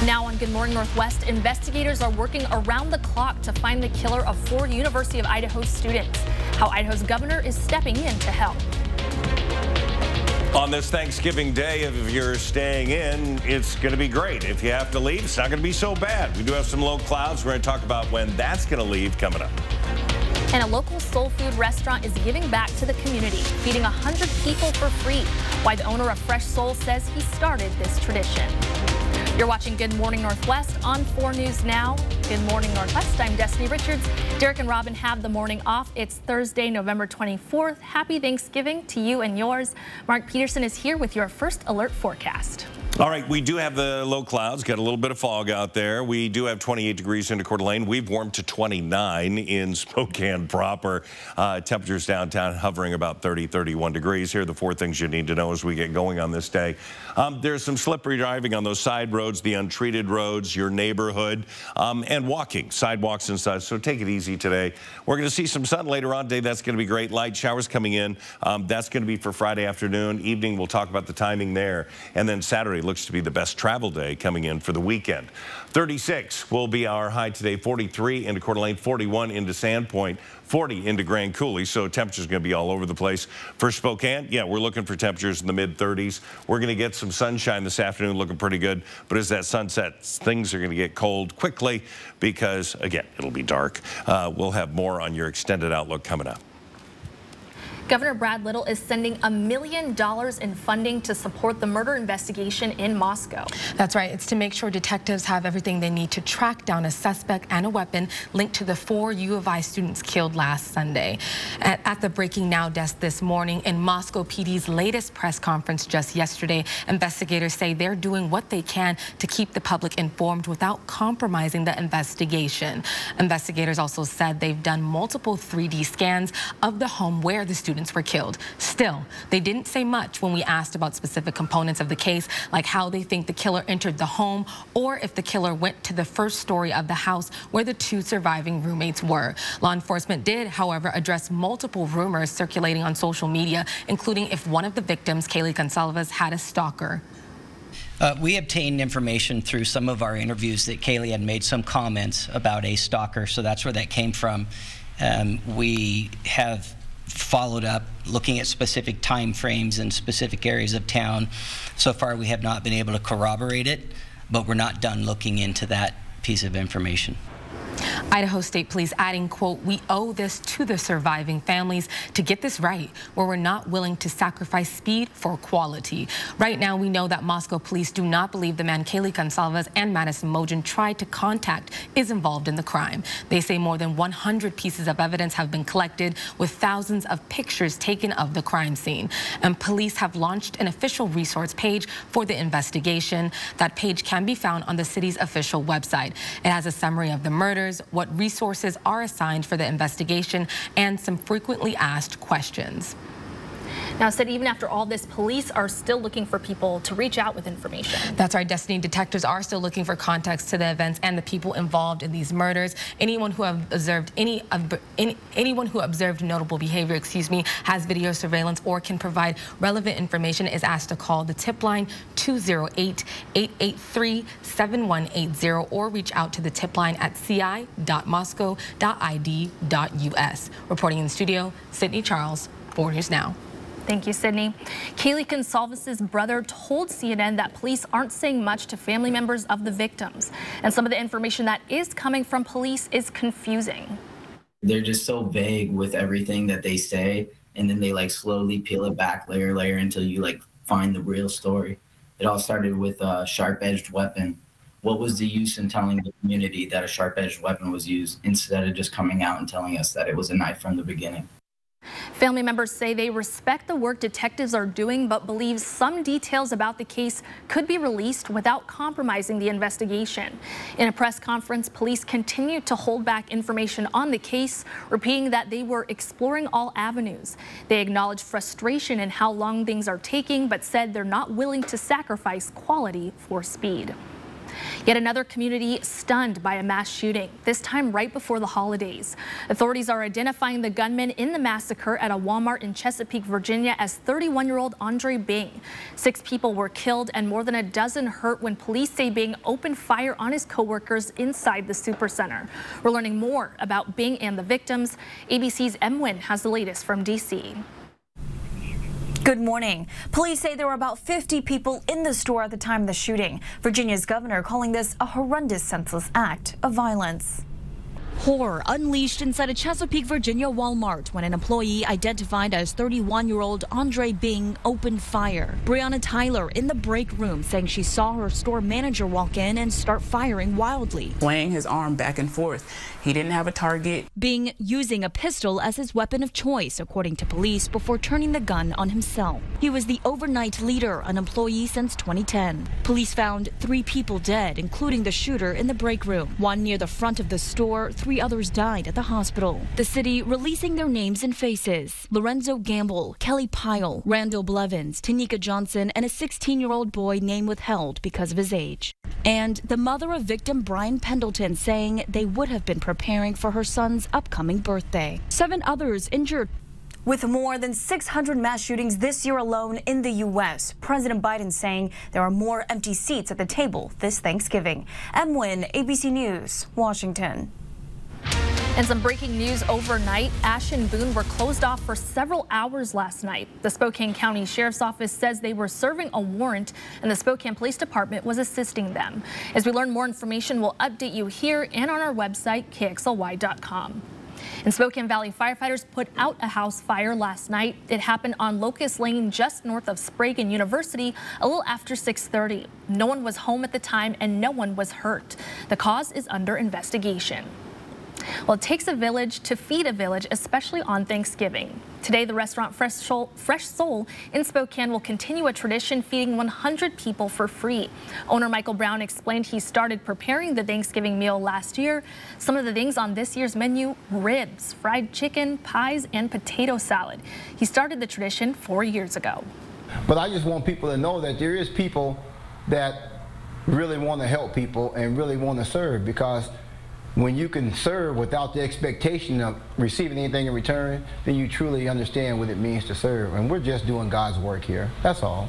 Now on Good Morning Northwest, investigators are working around the clock to find the killer of 4 University of Idaho students. How Idaho's governor is stepping in to help. On this Thanksgiving Day, if you're staying in, it's going to be great. If you have to leave, it's not going to be so bad. We do have some low clouds. We're going to talk about when that's going to leave coming up. And a local soul food restaurant is giving back to the community, feeding 100 people for free. Why the owner of Fresh Soul says he started this tradition. You're watching Good Morning Northwest on 4 News Now. Good Morning Northwest, I'm Destiny Richards. Derek and Robin have the morning off. It's Thursday, November 24th. Happy Thanksgiving to you and yours. Mark Peterson is here with your first alert forecast. All right, we do have the low clouds, got a little bit of fog out there. We do have 28 degrees into Coeur d'Alene. We've warmed to 29 in Spokane proper. Temperatures downtown hovering about 30, 31 degrees. Here are the 4 things you need to know as we get going on this day. There's some slippery driving on those side roads, the untreated roads, your neighborhood, and walking, sidewalks and such. So take it easy today. We're going to see some sun later on today. That's going to be great. Light showers coming in. That's going to be for Friday afternoon. Evening, we'll talk about the timing there. And then Saturday looks to be the best travel day coming in for the weekend. 36 will be our high today, 43 into Coeur d'Alene, 41 into Sandpoint, 40 into Grand Coulee, so temperatures going to be all over the place. For Spokane, yeah, we're looking for temperatures in the mid-30s. We're going to get some sunshine this afternoon, looking pretty good, but as that sun sets, things are going to get cold quickly because, again, it'll be dark. We'll have more on your extended outlook coming up. Governor Brad Little is sending $1 million in funding to support the murder investigation in Moscow. That's right. It's to make sure detectives have everything they need to track down a suspect and a weapon linked to the 4 U of I students killed last Sunday. At the Breaking Now desk this morning, in Moscow PD's latest press conference just yesterday, investigators say they're doing what they can to keep the public informed without compromising the investigation. Investigators also said they've done multiple 3D scans of the home where the students were killed. Still, they didn't say much when we asked about specific components of the case, like how they think the killer entered the home or if the killer went to the first story of the house where the 2 surviving roommates were. Law enforcement did, however, address multiple rumors circulating on social media, including if one of the victims, Kaylee Gonsalves, had a stalker. We obtained information through some of our interviews that Kaylee had made some comments about a stalker, so that's where that came from. We have followed up looking at specific time frames in specific areas of town. So far we have not been able to corroborate it, but we're not done looking into that piece of information. Idaho State Police adding, quote, "We owe this to the surviving families to get this right, where we're not willing to sacrifice speed for quality." Right now, we know that Moscow police do not believe the man Kaylee Gonsalves and Madison Mogen tried to contact is involved in the crime. They say more than 100 pieces of evidence have been collected, with thousands of pictures taken of the crime scene. And police have launched an official resource page for the investigation. That page can be found on the city's official website. It has a summary of the murders, what resources are assigned for the investigation, and some frequently asked questions. Now, said even after all this, police are still looking for people to reach out with information. That's right, Destiny. Detectives are still looking for context to the events and the people involved in these murders. Anyone who observed anyone who observed notable behavior, has video surveillance or can provide relevant information is asked to call the tip line 208-883-7180 or reach out to the tip line at ci.moscow.id.us. Reporting in the studio, Sydney Charles, 4 News Now. Thank you, Sydney. Kaylee Gonsalves' brother told CNN that police aren't saying much to family members of the victims. And some of the information that is coming from police is confusing. They're just so vague with everything that they say, and then they like slowly peel it back layer until you like find the real story. It all started with a sharp-edged weapon. What was the use in telling the community that a sharp-edged weapon was used instead of just coming out and telling us that it was a knife from the beginning? Family members say they respect the work detectives are doing, but believe some details about the case could be released without compromising the investigation. In a press conference, police continued to hold back information on the case, repeating that they were exploring all avenues. They acknowledged frustration in how long things are taking, but said they're not willing to sacrifice quality for speed. Yet another community stunned by a mass shooting, this time right before the holidays. Authorities are identifying the gunman in the massacre at a Walmart in Chesapeake, Virginia as 31-year-old Andre Bing. 6 people were killed and more than a dozen hurt when police say Bing opened fire on his co-workers inside the supercenter. We're learning more about Bing and the victims. ABC's Em Nguyen has the latest from D.C. Good morning. Police say there were about 50 people in the store at the time of the shooting. Virginia's governor calling this a horrendous, senseless act of violence. Horror unleashed inside a Chesapeake, Virginia Walmart when an employee identified as 31-year-old Andre Bing opened fire. Breonna Tyler in the break room saying she saw her store manager walk in and start firing wildly. Swaying his arm back and forth. He didn't have a target. Bing using a pistol as his weapon of choice, according to police, before turning the gun on himself. He was the overnight leader, an employee since 2010. Police found 3 people dead, including the shooter in the break room. 1 near the front of the store, 3 others died at the hospital. The city releasing their names and faces. Lorenzo Gamble, Kelly Pyle, Randall Blevins, Tanika Johnson, and a 16-year-old boy name withheld because of his age. And the mother of victim Brian Pendleton saying they would have been preparing for her son's upcoming birthday. 7 others injured. With more than 600 mass shootings this year alone in the U.S., President Biden saying there are more empty seats at the table this Thanksgiving. Em Nguyen, ABC News, Washington. And some breaking news overnight. Ash and Boone were closed off for several hours last night. The Spokane County Sheriff's Office says they were serving a warrant and the Spokane Police Department was assisting them. As we learn more information, we'll update you here and on our website, KXLY.com. And Spokane Valley firefighters put out a house fire last night. It happened on Locust Lane just north of Sprague University a little after 6:30. No one was home at the time and no one was hurt. The cause is under investigation. Well, it takes a village to feed a village, especially on Thanksgiving. Today, the restaurant Fresh Soul in Spokane will continue a tradition feeding 100 people for free. Owner Michael Brown explained he started preparing the Thanksgiving meal last year. Some of the things on this year's menu: ribs, fried chicken, pies, and potato salad. He started the tradition 4 years ago. But I just want people to know that there is people that really want to help people and really want to serve, because when you can serve without the expectation of receiving anything in return, then you truly understand what it means to serve. And we're just doing God's work here. That's all.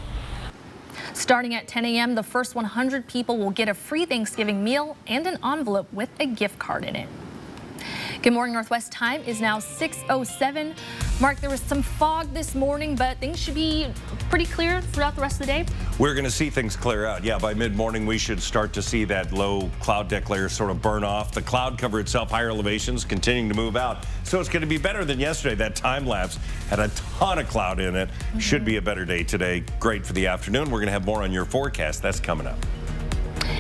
Starting at 10 a.m., the first 100 people will get a free Thanksgiving meal and an envelope with a gift card in it. Good morning, Northwest. Time is now 6:07. Mark, there was some fog this morning, but things should be pretty clear throughout the rest of the day. We're going to see things clear out. Yeah, by mid-morning, we should start to see that low cloud deck layer sort of burn off. The cloud cover itself, higher elevations, continuing to move out. So it's going to be better than yesterday. That time lapse had a ton of cloud in it. Should be a better day today. Great for the afternoon. We're going to have more on your forecast. That's coming up.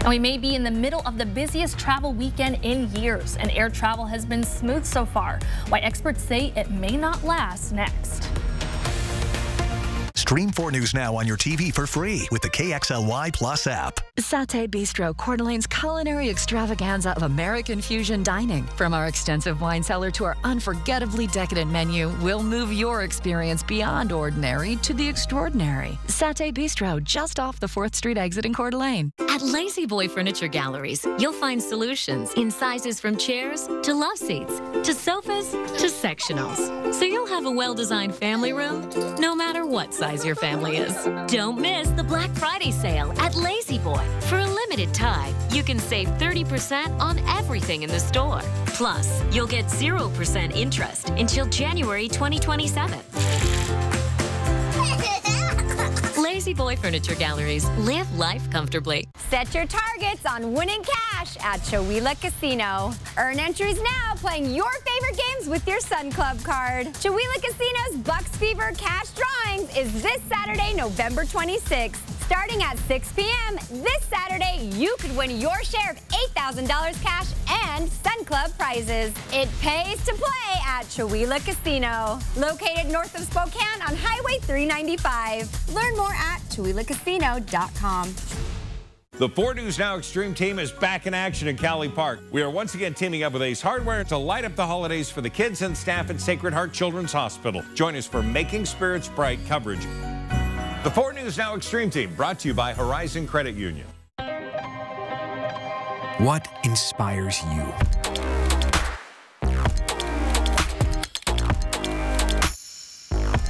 And we may be in the middle of the busiest travel weekend in years, and air travel has been smooth so far. Why experts say it may not last next. Stream 4 News now on your TV for free with the KXLY Plus app. Satay Bistro, Coeur d'Alene's culinary extravaganza of American fusion dining. From our extensive wine cellar to our unforgettably decadent menu, we'll move your experience beyond ordinary to the extraordinary. Satay Bistro, just off the 4th Street exit in Coeur d'Alene. At Lazy Boy Furniture Galleries, you'll find solutions in sizes from chairs to love seats to sofas to sectionals. So you'll have a well-designed family room no matter what size your family is. Don't miss the Black Friday sale at Lazy Boy. For a limited time, you can save 30% on everything in the store. Plus, you'll get 0% interest until January 2027. Lazy Boy Furniture Galleries. Live life comfortably. Set your targets on winning cash at Chewelah Casino. Earn entries now playing your favorite games with your Sun Club card. Chewelah Casino's Bucks Fever Cash Drawings is this Saturday, November 26th. Starting at 6 p.m. this Saturday, you could win your share of $8,000 cash and Sun Club prizes. It pays to play at Chewelah Casino, located north of Spokane on Highway 395. Learn more at ChewelahCasino.com. The 4 News Now Extreme team is back in action in Cowley Park. We are once again teaming up with Ace Hardware to light up the holidays for the kids and staff at Sacred Heart Children's Hospital. Join us for Making Spirits Bright coverage. The 4 News Now Extreme team brought to you by Horizon Credit Union. What inspires you?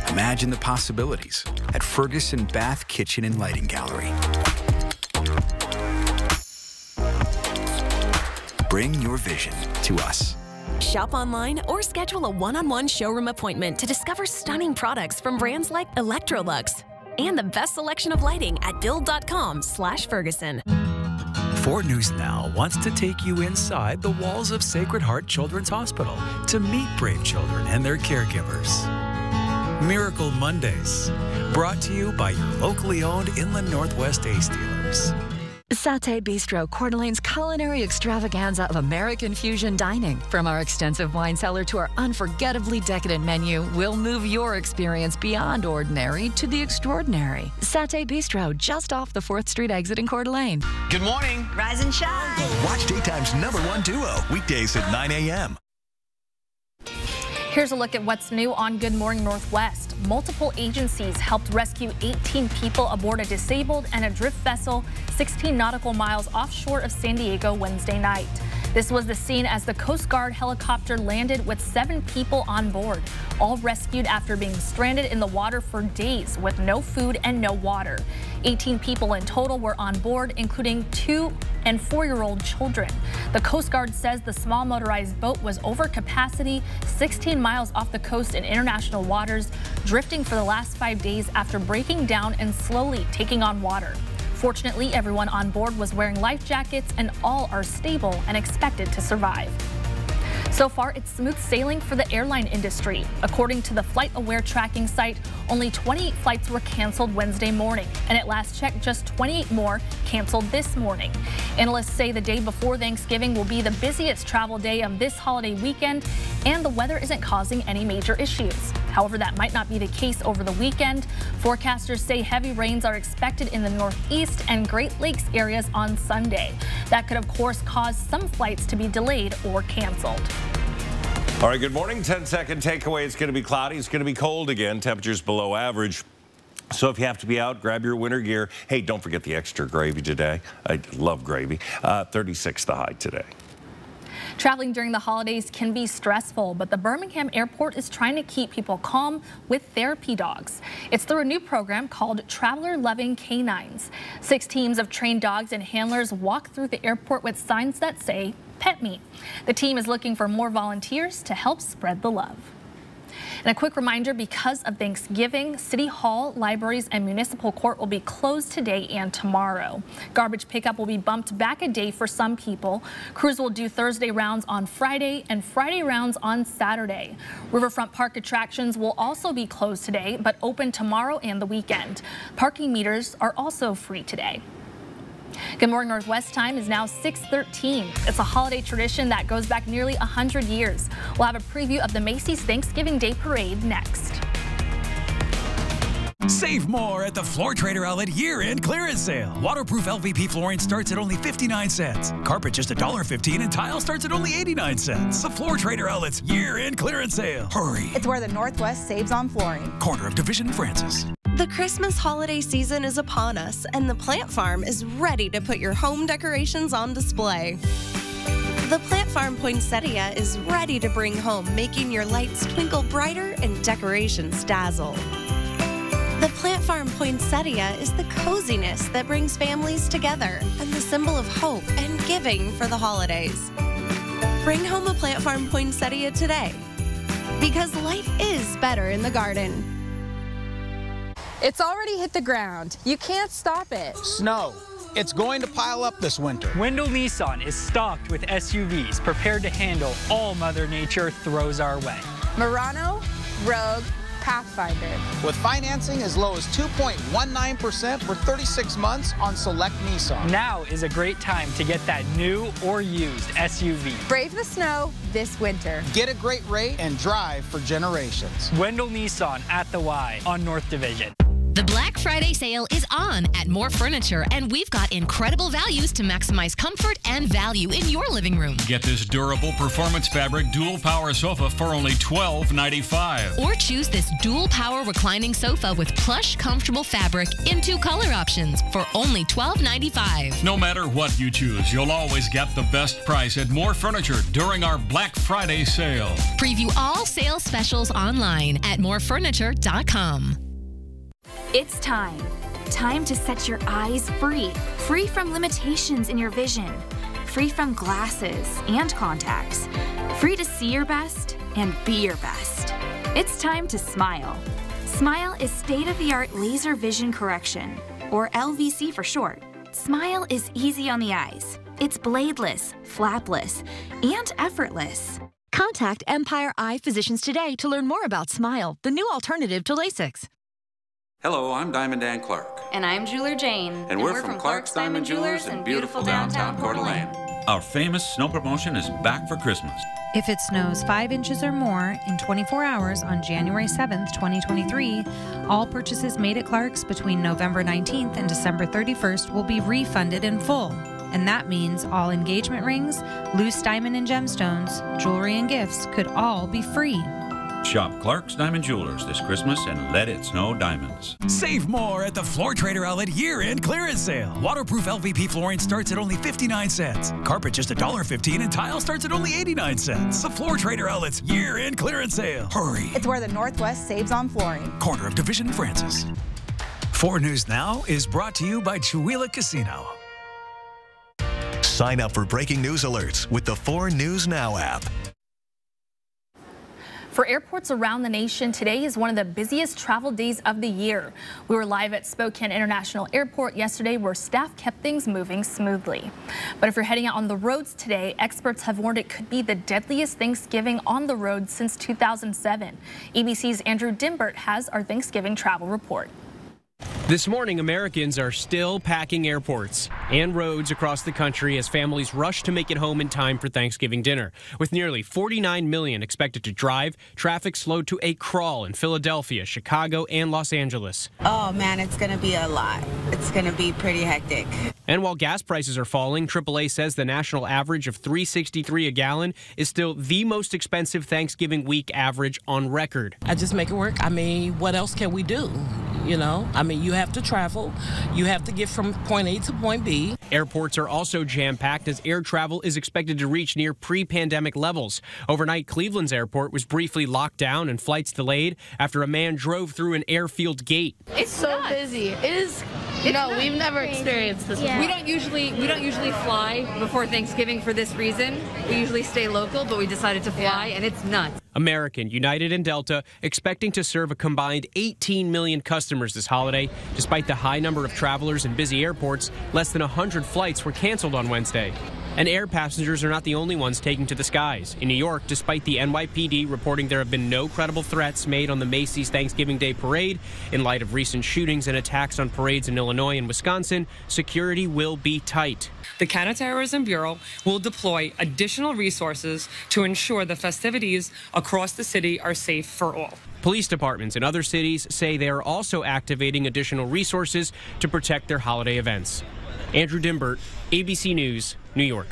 Imagine the possibilities at Ferguson Bath Kitchen and Lighting Gallery. Bring your vision to us. Shop online or schedule a one-on-one showroom appointment to discover stunning products from brands like Electrolux and the best selection of lighting at build.com/Ferguson. 4 News Now wants to take you inside the walls of Sacred Heart Children's Hospital to meet brave children and their caregivers. Miracle Mondays, brought to you by your locally owned Inland Northwest Ace dealers. Satay Bistro, Coeur d'Alene's culinary extravaganza of American fusion dining. From our extensive wine cellar to our unforgettably decadent menu, we'll move your experience beyond ordinary to the extraordinary. Satay Bistro, just off the 4th Street exit in Coeur d'Alene. Good morning. Rise and shine. Watch daytime's #1 duo, weekdays at 9 a.m. Here's a look at what's new on Good Morning Northwest. Multiple agencies helped rescue 18 people aboard a disabled and adrift vessel 16 nautical miles offshore of San Diego Wednesday night. This was the scene as the Coast Guard helicopter landed with 7 people on board, all rescued after being stranded in the water for days with no food and no water. 18 people in total were on board, including 2- and 4-year-old children. The Coast Guard says the small motorized boat was over capacity 16 miles off the coast in international waters, drifting for the last 5 days after breaking down and slowly taking on water. Fortunately, everyone on board was wearing life jackets and all are stable and expected to survive. So far, it's smooth sailing for the airline industry. According to the Flight Aware tracking site, only 28 flights were canceled Wednesday morning, and at last check, just 28 more canceled this morning. Analysts say the day before Thanksgiving will be the busiest travel day of this holiday weekend, and the weather isn't causing any major issues. However, that might not be the case over the weekend. Forecasters say heavy rains are expected in the Northeast and Great Lakes areas on Sunday. That could, of course, cause some flights to be delayed or canceled. All right, good morning. 10-second takeaway. It's going to be cloudy. It's going to be cold again. Temperatures below average. So if you have to be out, grab your winter gear. Hey, don't forget the extra gravy today. I love gravy. 36 the high today. Traveling during the holidays can be stressful, but the Birmingham Airport is trying to keep people calm with therapy dogs. It's through a new program called Traveler Loving Canines. 6 teams of trained dogs and handlers walk through the airport with signs that say, "Pet me." The team is looking for more volunteers to help spread the love. And a quick reminder, because of Thanksgiving, City Hall, libraries, and municipal court will be closed today and tomorrow. Garbage pickup will be bumped back a day for some people. Crews will do Thursday rounds on Friday and Friday rounds on Saturday. Riverfront Park attractions will also be closed today, but open tomorrow and the weekend. Parking meters are also free today. Good Morning Northwest time is now 6:13. It's a holiday tradition that goes back nearly 100 years. We'll have a preview of the Macy's Thanksgiving Day Parade next. Save more at the Floor Trader Outlet year-end clearance sale. Waterproof LVP flooring starts at only 59 cents. Carpet just $1.15 and tile starts at only 89 cents. The Floor Trader Outlet's year-end clearance sale. Hurry. It's where the Northwest saves on flooring. Corner of Division and Francis. The Christmas holiday season is upon us, and the Plant Farm is ready to put your home decorations on display. The Plant Farm Poinsettia is ready to bring home, making your lights twinkle brighter and decorations dazzle. The Plant Farm Poinsettia is the coziness that brings families together and the symbol of hope and giving for the holidays. Bring home a Plant Farm Poinsettia today, because life is better in the garden. It's already hit the ground. You can't stop it. Snow. It's going to pile up this winter. Wendell Nissan is stocked with SUVs prepared to handle all Mother Nature throws our way. Murano, Rogue, Pathfinder. With financing as low as 2.19% for 36 months on select Nissan. Now is a great time to get that new or used SUV. Brave the snow this winter. Get a great rate and drive for generations. Wendell Nissan at the Y on North Division. The Black Friday sale is on at More Furniture, and we've got incredible values to maximize comfort and value in your living room. Get this durable performance fabric dual power sofa for only $12.95. Or choose this dual power reclining sofa with plush, comfortable fabric in 2 color options for only $12.95. No matter what you choose, you'll always get the best price at More Furniture during our Black Friday sale. Preview all sales specials online at morefurniture.com. It's time. Time to set your eyes free. Free from limitations in your vision. Free from glasses and contacts. Free to see your best and be your best. It's time to smile. Smile is state-of-the-art laser vision correction, or LVC for short. Smile is easy on the eyes. It's bladeless, flapless, and effortless. Contact Empire Eye Physicians today to learn more about Smile, the new alternative to LASIK. Hello, I'm Diamond Dan Clark. And I'm Jeweler Jane. And we're from Clark's Diamond Jewelers in beautiful downtown Coeur d'Alene. Our famous snow promotion is back for Christmas. If it snows 5 inches or more in 24 hours on January 7th, 2023, all purchases made at Clark's between November 19th and December 31st will be refunded in full. And that means all engagement rings, loose diamond and gemstones, jewelry and gifts could all be free. Shop Clark's Diamond Jewelers this Christmas and let it snow diamonds. Save more at the Floor Trader Outlet year-end clearance sale. Waterproof LVP flooring starts at only 59 cents. Carpet just $1.15 and tile starts at only 89 cents. The Floor Trader Outlet's year-end clearance sale. Hurry. It's where the Northwest saves on flooring. Corner of Division and Francis. 4 News Now is brought to you by Chewelah Casino. Sign up for breaking news alerts with the 4 News Now app. For airports around the nation, today is one of the busiest travel days of the year. We were live at Spokane International Airport yesterday, where staff kept things moving smoothly. But if you're heading out on the roads today, experts have warned it could be the deadliest Thanksgiving on the road since 2007. ABC's Andrew Dimbert has our Thanksgiving travel report. This morning, Americans are still packing airports and roads across the country as families rush to make it home in time for Thanksgiving dinner. With nearly 49 million expected to drive, traffic slowed to a crawl in Philadelphia, Chicago, and Los Angeles. Oh man, it's going to be a lot. It's going to be pretty hectic. And while gas prices are falling, AAA says the national average of $3.63 a gallon is still the most expensive Thanksgiving week average on record. I just make it work. I mean, what else can we do? You know, I mean, you have to travel. You have to get from point A to point B. Airports are also jam-packed as air travel is expected to reach near pre-pandemic levels. Overnight, Cleveland's airport was briefly locked down and flights delayed after a man drove through an airfield gate. It's so busy. It is. We've never experienced this before. We don't usually fly before Thanksgiving for this reason. We usually stay local, but we decided to fly, and it's nuts. American, United, and Delta expecting to serve a combined 18 million customers this holiday. Despite the high number of travelers and busy airports, less than 100 flights were canceled on Wednesday. And air passengers are not the only ones taking to the skies. In New York, despite the NYPD reporting there have been no credible threats made on the Macy's Thanksgiving Day parade, in light of recent shootings and attacks on parades in Illinois and Wisconsin, security will be tight. The Counterterrorism Bureau will deploy additional resources to ensure the festivities across the city are safe for all. Police departments in other cities say they are also activating additional resources to protect their holiday events. Andrew Dimbert, ABC News, New York.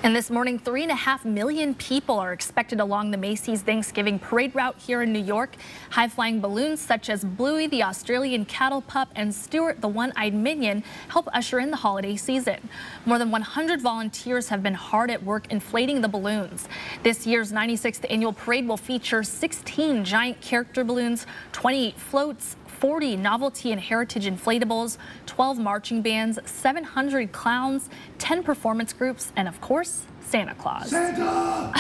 And this morning, 3.5 million people are expected along the Macy's Thanksgiving parade route here in New York. High-flying balloons such as Bluey, the Australian cattle pup, and Stuart, the one-eyed minion, help usher in the holiday season. More than 100 volunteers have been hard at work inflating the balloons. This year's 96th annual parade will feature 16 giant character balloons, 28 floats, 40 novelty and heritage inflatables, 12 marching bands, 700 clowns, 10 performance groups, and of course, Santa Claus. Santa!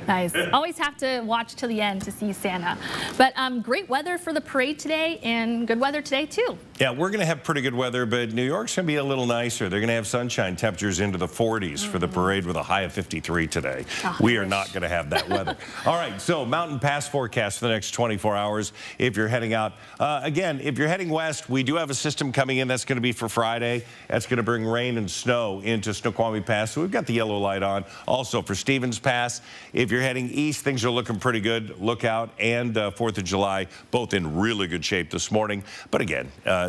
Nice. Always have to watch till the end to see Santa. But great weather for the parade today and good weather today too. Yeah, we're going to have pretty good weather, but New York's going to be a little nicer. They're going to have sunshine, temperatures into the 40s for the parade with a high of 53 today. Oh, we are not going to have that weather. All right, so Mountain Pass forecast for the next 24 hours if you're heading out. Again, if you're heading west, we do have a system coming in that's going to be for Friday. That's going to bring rain and snow into Snoqualmie Pass. So we've got got the yellow light on. Also for Stevens Pass, if you're heading east, things are looking pretty good. Lookout and 4th of July, both in really good shape this morning. But again,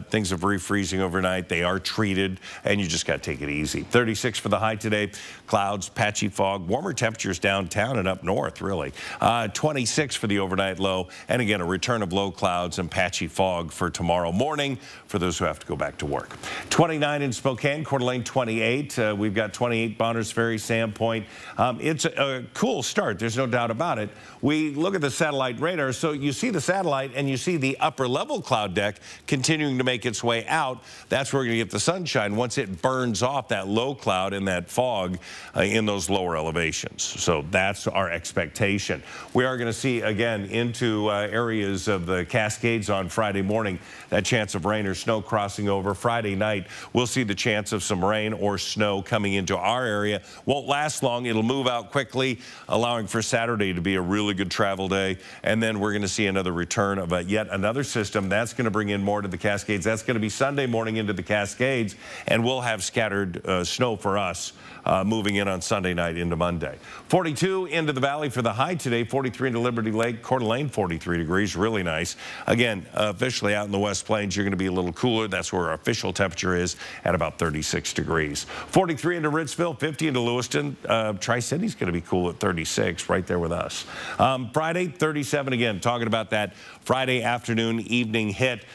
things are refreezing overnight. They are treated, and you just got to take it easy. 36 for the high today. Clouds, patchy fog, warmer temperatures downtown and up north, really. 26 for the overnight low, and again, a return of low clouds and patchy fog for tomorrow morning for those who have to go back to work. 29 in Spokane, Coeur d'Alene 28. We've got 28 Bonners Ferry, Sandpoint. It's a cool start. There's no doubt about it. We look at the satellite radar, so you see the satellite and you see the upper level cloud deck continuing to make its way out. That's where we're going to get the sunshine once it burns off that low cloud and that fog in those lower elevations. So that's our expectation. We are going to see again into areas of the Cascades on Friday morning, that chance of rain or snow crossing over. Friday night, we'll see the chance of some rain or snow coming into our area. Won't last long. It'll move out quickly, allowing for Saturday to be a really good travel day. And then we're going to see another return of yet another system. That's going to bring in more to the Cascades. That's going to be Sunday morning into the Cascades, and we'll have scattered snow for us moving in on Sunday night into Monday. 42 into the valley for the high today. 43 into Liberty Lake. Coeur d'Alene 43 degrees. Really nice. Again, officially out in the West Plains, you're going to be a little cooler. That's where our official temperature is at about 36 degrees. 43 into Ritzville. 50 into Lewiston. Tri-City's going to be cool at 36, right there with us. Friday, 37 again. Talking about that Friday afternoon, evening hit.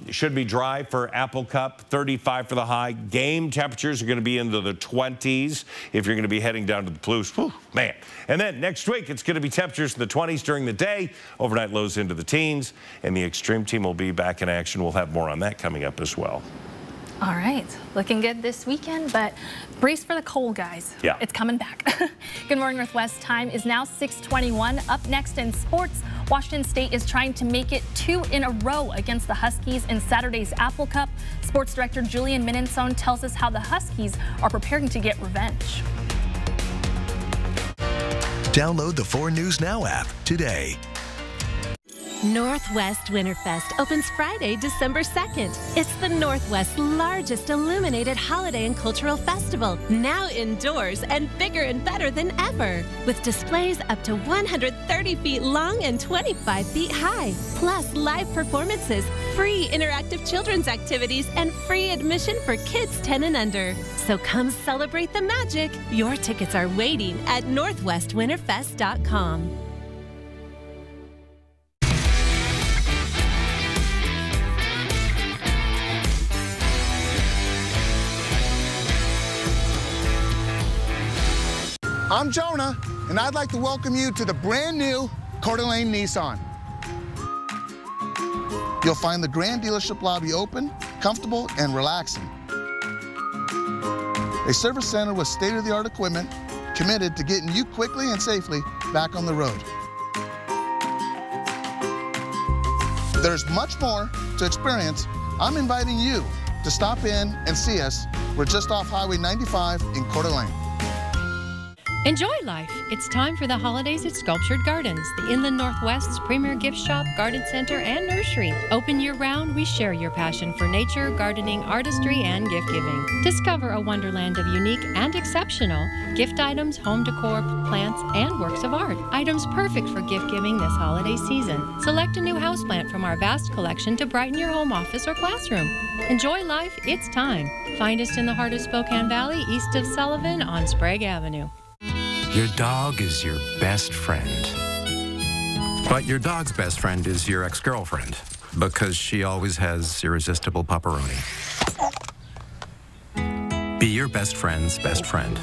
Should be dry for Apple Cup. 35 for the high. Game temperatures are going to be into the 20s if you're going to be heading down to the Palouse. Whew, man. And then next week, it's going to be temperatures in the 20s during the day. Overnight lows into the teens. And the Extreme Team will be back in action. We'll have more on that coming up as well. All right, looking good this weekend, but brace for the cold, guys. Yeah. It's coming back. Good morning, Northwest. Time is now 6:21. Up next in sports, Washington State is trying to make it 2 in a row against the Huskies in Saturday's Apple Cup. Sports director Julian Minenson tells us how the Huskies are preparing to get revenge. Download the 4 News Now app today. Northwest Winterfest opens Friday, December 2nd. It's the Northwest's largest illuminated holiday and cultural festival, now indoors and bigger and better than ever, with displays up to 130 feet long and 25 feet high, plus live performances, free interactive children's activities, and free admission for kids 10 and under. So come celebrate the magic. Your tickets are waiting at northwestwinterfest.com. I'm Jonah, and I'd like to welcome you to the brand new Coeur d'Alene Nissan. You'll find the grand dealership lobby open, comfortable, and relaxing. A service center with state-of-the-art equipment committed to getting you quickly and safely back on the road. There's much more to experience. I'm inviting you to stop in and see us. We're just off Highway 95 in Coeur d'Alene. Enjoy life. It's time for the holidays at Sculptured Gardens, the Inland Northwest's premier gift shop, garden center, and nursery. Open year-round, we share your passion for nature, gardening, artistry, and gift-giving. Discover a wonderland of unique and exceptional gift items, home decor, plants, and works of art. Items perfect for gift-giving this holiday season. Select a new houseplant from our vast collection to brighten your home office or classroom. Enjoy life. It's time. Find us in the heart of Spokane Valley, east of Sullivan on Sprague Avenue. Your dog is your best friend. But your dog's best friend is your ex-girlfriend, because she always has irresistible pepperoni. Be your best friend's best friend.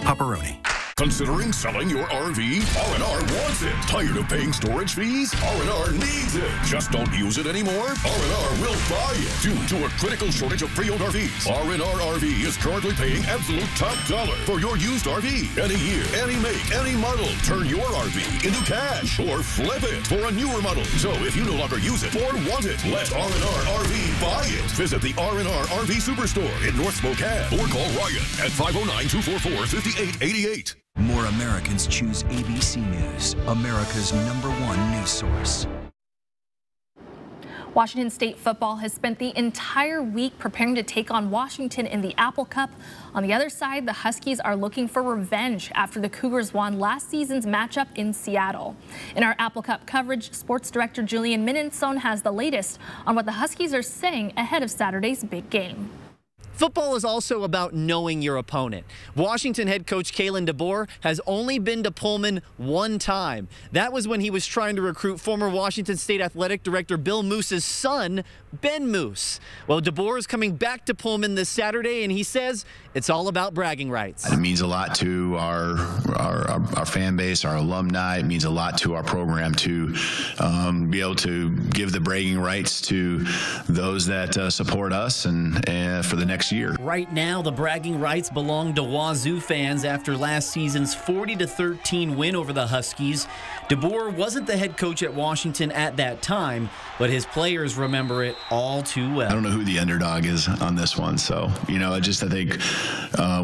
Pepperoni. Considering selling your RV? R&R wants it. Tired of paying storage fees? R&R needs it. Just don't use it anymore? R&R will buy it. Due to a critical shortage of pre-owned RVs, R&R RV is currently paying absolute top dollar for your used RV. Any year, any make, any model. Turn your RV into cash or flip it for a newer model. So if you no longer use it or want it, let R&R RV buy it. Visit the R&R RV Superstore in North Spokane or call Ryan at 509-244-5888. More Americans choose ABC News, America's #1 news source. Washington State football has spent the entire week preparing to take on Washington in the Apple Cup. On the other side, the Huskies are looking for revenge after the Cougars won last season's matchup in Seattle. In our Apple Cup coverage, sports director Julian Nissans has the latest on what the Huskies are saying ahead of Saturday's big game. Football is also about knowing your opponent. Washington head coach Kalen DeBoer has only been to Pullman one time. That was when he was trying to recruit former Washington State athletic director Bill Moose's son, Ben Moose. Well, DeBoer is coming back to Pullman this Saturday, and he says it's all about bragging rights. It means a lot to our fan base, our alumni. It means a lot to our program to be able to give the bragging rights to those that support us and for the next year. Right now, the bragging rights belong to Wazoo fans after last season's 40-13 win over the Huskies. DeBoer wasn't the head coach at Washington at that time, but his players remember it all too well. I don't know who the underdog is on this one, so, I think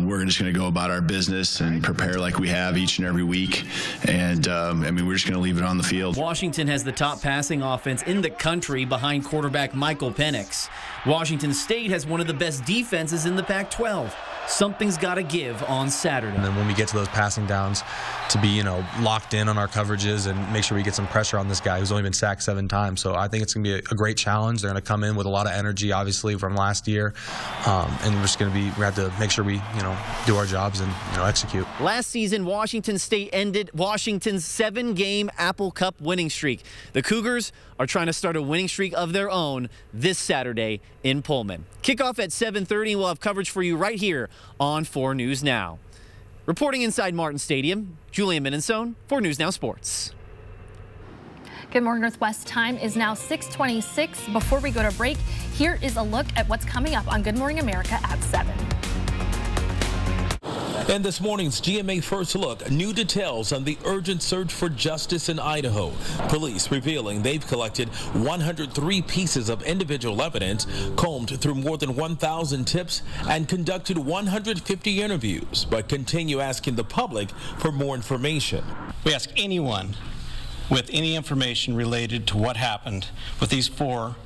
we're just going to go about our business and prepare like we have each and every week, and, we're just going to leave it on the field. Washington has the top passing offense in the country behind quarterback Michael Penix. Washington State has one of the best defenses in the Pac-12. Something's got to give on Saturday. And then when we get to those passing downs, to be, locked in on our coverages and make sure we get some pressure on this guy who's only been sacked 7 times. So I think it's going to be a great challenge. They're going to come in with a lot of energy, obviously, from last year. And we're just going to we have to make sure we, do our jobs and, execute. Last season, Washington State ended Washington's 7-game Apple Cup winning streak. The Cougars are trying to start a winning streak of their own this Saturday in Pullman. Kickoff at 7:30. We'll have coverage for you right here on 4 News Now. Reporting inside Martin Stadium, Julian Nissans, 4 News Now Sports. Good morning, Northwest. Time is now 6:26. Before we go to break, here is a look at what's coming up on Good Morning America at 7. And this morning's GMA First Look, new details on the urgent search for justice in Idaho. Police revealing they've collected 103 pieces of individual evidence, combed through more than 1,000 tips, and conducted 150 interviews, but continue asking the public for more information. We ask anyone with any information related to what happened with these 4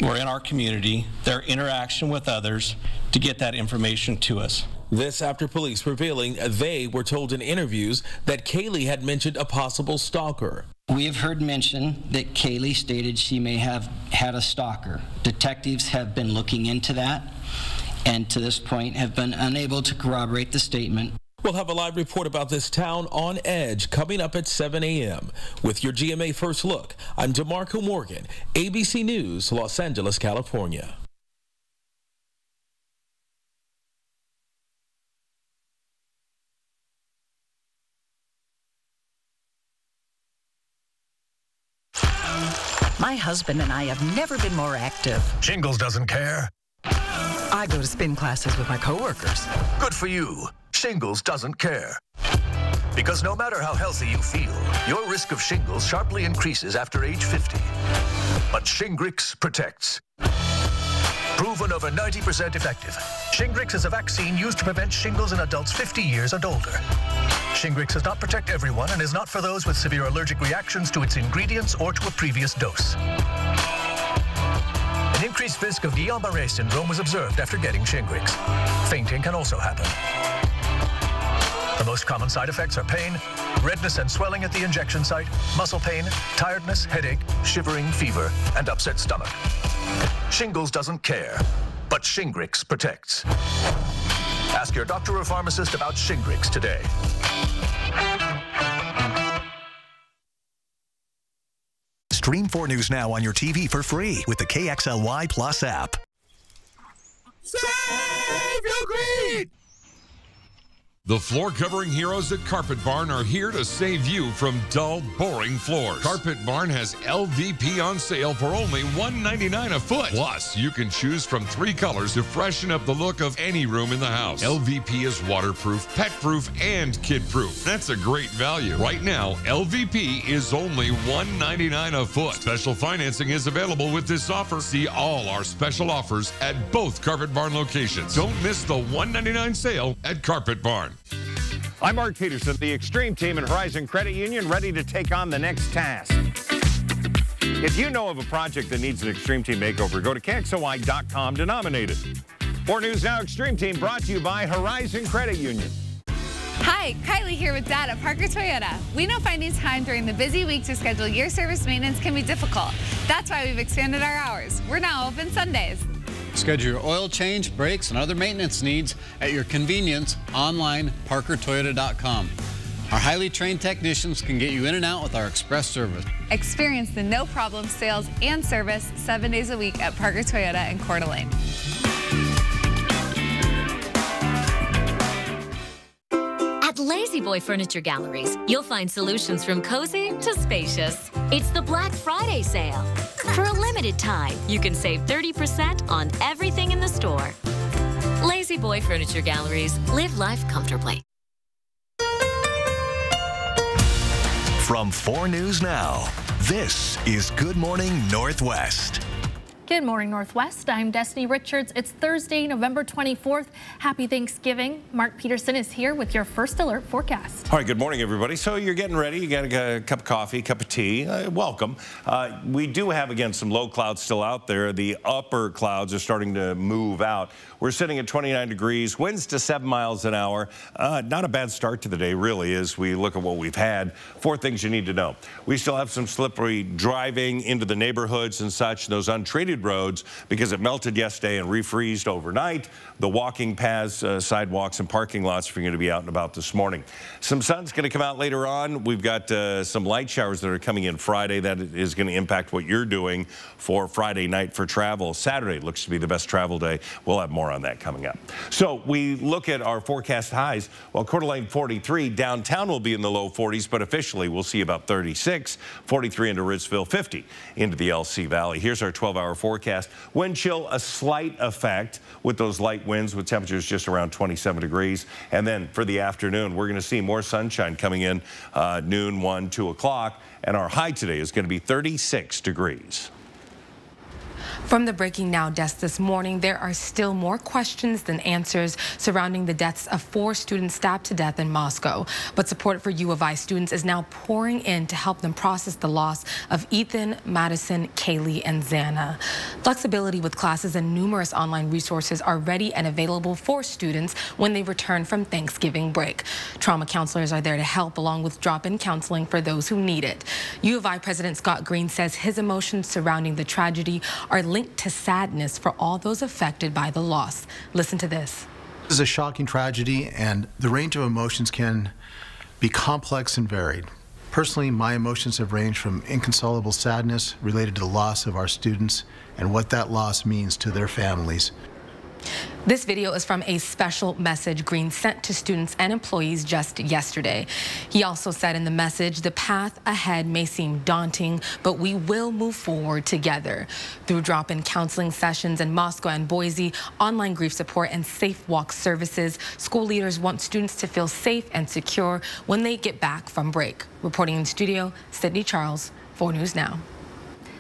who are in our community, their interaction with others, to get that information to us. This after police revealing they were told in interviews that Kaylee had mentioned a possible stalker. We have heard mention that Kaylee stated she may have had a stalker. Detectives have been looking into that and to this point have been unable to corroborate the statement. We'll have a live report about this town on edge coming up at 7 a.m. With your GMA First Look, I'm DeMarco Morgan, ABC News, Los Angeles, California. My husband and I have never been more active. Shingles doesn't care. I go to spin classes with my coworkers. Good for you. Shingles doesn't care. Because no matter how healthy you feel, your risk of shingles sharply increases after age 50. But Shingrix protects. Proven over 90% effective. Shingrix is a vaccine used to prevent shingles in adults 50 years and older. Shingrix does not protect everyone and is not for those with severe allergic reactions to its ingredients or to a previous dose. An increased risk of Guillain-Barré syndrome was observed after getting Shingrix. Fainting can also happen. The most common side effects are pain, redness and swelling at the injection site, muscle pain, tiredness, headache, shivering, fever, and upset stomach. Shingles doesn't care, but Shingrix protects. Ask your doctor or pharmacist about Shingrix today. Stream 4 News Now on your TV for free with the KXLY Plus app. Save your greed! The floor covering heroes at Carpet Barn are here to save you from dull, boring floors. Carpet Barn has LVP on sale for only $1.99 a foot. Plus, you can choose from 3 colors to freshen up the look of any room in the house. LVP is waterproof, pet-proof, and kid-proof. That's a great value. Right now, LVP is only $1.99 a foot. Special financing is available with this offer. See all our special offers at both Carpet Barn locations. Don't miss the $1.99 sale at Carpet Barn. I'm Mark Peterson, the Extreme Team and Horizon Credit Union, ready to take on the next task. If you know of a project that needs an Extreme Team makeover, go to KXOY.com to nominate it. 4 News Now Extreme Team brought to you by Horizon Credit Union. Hi, Kylie here with Dad at Parker Toyota. We know finding time during the busy week to schedule your service maintenance can be difficult. That's why we've expanded our hours. We're now open Sundays. Schedule your oil change, brakes, and other maintenance needs at your convenience online, parkertoyota.com. Our highly trained technicians can get you in and out with our express service. Experience the no-problem sales and service 7 days a week at Parker Toyota in Coeur d'Alene. At Lazy Boy Furniture Galleries, you'll find solutions from cozy to spacious. It's the Black Friday sale. For a limited time, you can save 30% on everything in the store. Lazy Boy Furniture Galleries. Live life comfortably. From 4 News Now, this is Good Morning Northwest. Good morning, Northwest. I'm Destiny Richards. It's Thursday, November 24th. Happy Thanksgiving. Mark Peterson is here with your first alert forecast. All right, good morning, everybody. So you're getting ready. You got a cup of coffee, cup of tea. Welcome. We do have, again, some low clouds still out there. The upper clouds are starting to move out. We're sitting at 29 degrees, winds to 7 miles an hour. Not a bad start to the day, really, as we look at what we've had. 4 things you need to know. We still have some slippery driving into the neighborhoods and such, those untreated roads, because it melted yesterday and refreezed overnight. The walking paths, sidewalks, and parking lots are going to be out and about this morning. Some sun's going to come out later on. We've got some light showers that are coming in Friday. That is going to impact what you're doing for Friday night for travel. Saturday looks to be the best travel day. We'll have more on that coming up. So we look at our forecast highs. Well, Coeur d'Alene 43, downtown will be in the low 40s, but officially we'll see about 36, 43 into Ritzville, 50 into the LC Valley. Here's our 12-hour forecast. Wind chill, a slight effect with those light winds with temperatures just around 27 degrees. And then for the afternoon, we're going to see more sunshine coming in noon, 1, 2 o'clock. And our high today is going to be 36 degrees. From the Breaking Now desk this morning, there are still more questions than answers surrounding the deaths of 4 students stabbed to death in Moscow. But support for U of I students is now pouring in to help them process the loss of Ethan, Madison, Kaylee, and Xana. Flexibility with classes and numerous online resources are ready and available for students when they return from Thanksgiving break. Trauma counselors are there to help, along with drop-in counseling for those who need it. U of I President Scott Green says his emotions surrounding the tragedy are linked to sadness for all those affected by the loss. Listen to this. This is a shocking tragedy, and the range of emotions can be complex and varied. Personally, my emotions have ranged from inconsolable sadness related to the loss of our students and what that loss means to their families. This video is from a special message Green sent to students and employees just yesterday. He also said in the message, the path ahead may seem daunting, but we will move forward together. Through drop-in counseling sessions in Moscow and Boise, online grief support, and safe walk services, school leaders want students to feel safe and secure when they get back from break. Reporting in studio, Sydney Charles, 4 News Now.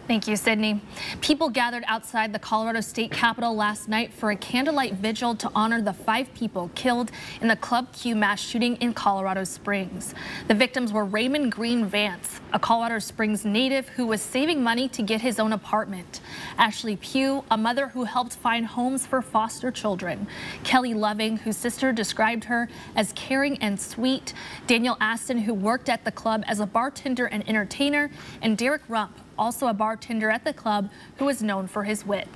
Thank you, Sydney. People gathered outside the Colorado State Capitol last night for a candlelight vigil to honor the 5 people killed in the Club Q mass shooting in Colorado Springs. The victims were Raymond Green Vance, a Colorado Springs native who was saving money to get his own apartment. Ashley Pugh, a mother who helped find homes for foster children. Kelly Loving, whose sister described her as caring and sweet. Daniel Aston, who worked at the club as a bartender and entertainer. And Derek Rump, also a bartender at the club, who is known for his wit.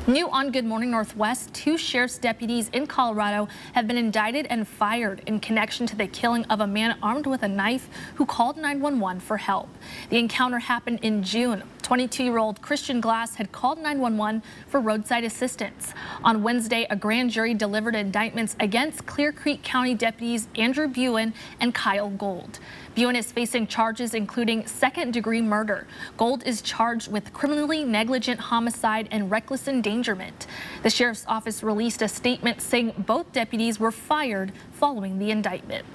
New on Good Morning Northwest, 2 sheriff's deputies in Colorado have been indicted and fired in connection to the killing of a man armed with a knife who called 911 for help. The encounter happened in June. 22-year-old Christian Glass had called 911 for roadside assistance. On Wednesday, a grand jury delivered indictments against Clear Creek County deputies Andrew Buin and Kyle Gold. Buin is facing charges including second-degree murder. Gold is charged with criminally negligent homicide and reckless endangerment. The sheriff's office released a statement saying both deputies were fired following the indictment.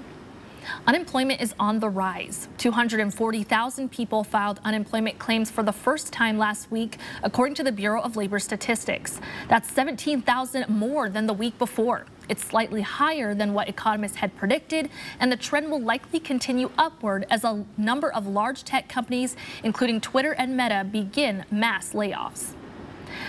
Unemployment is on the rise. 240,000 people filed unemployment claims for the first time last week, according to the Bureau of Labor Statistics. That's 17,000 more than the week before. It's slightly higher than what economists had predicted, and the trend will likely continue upward as a number of large tech companies, including Twitter and Meta, begin mass layoffs.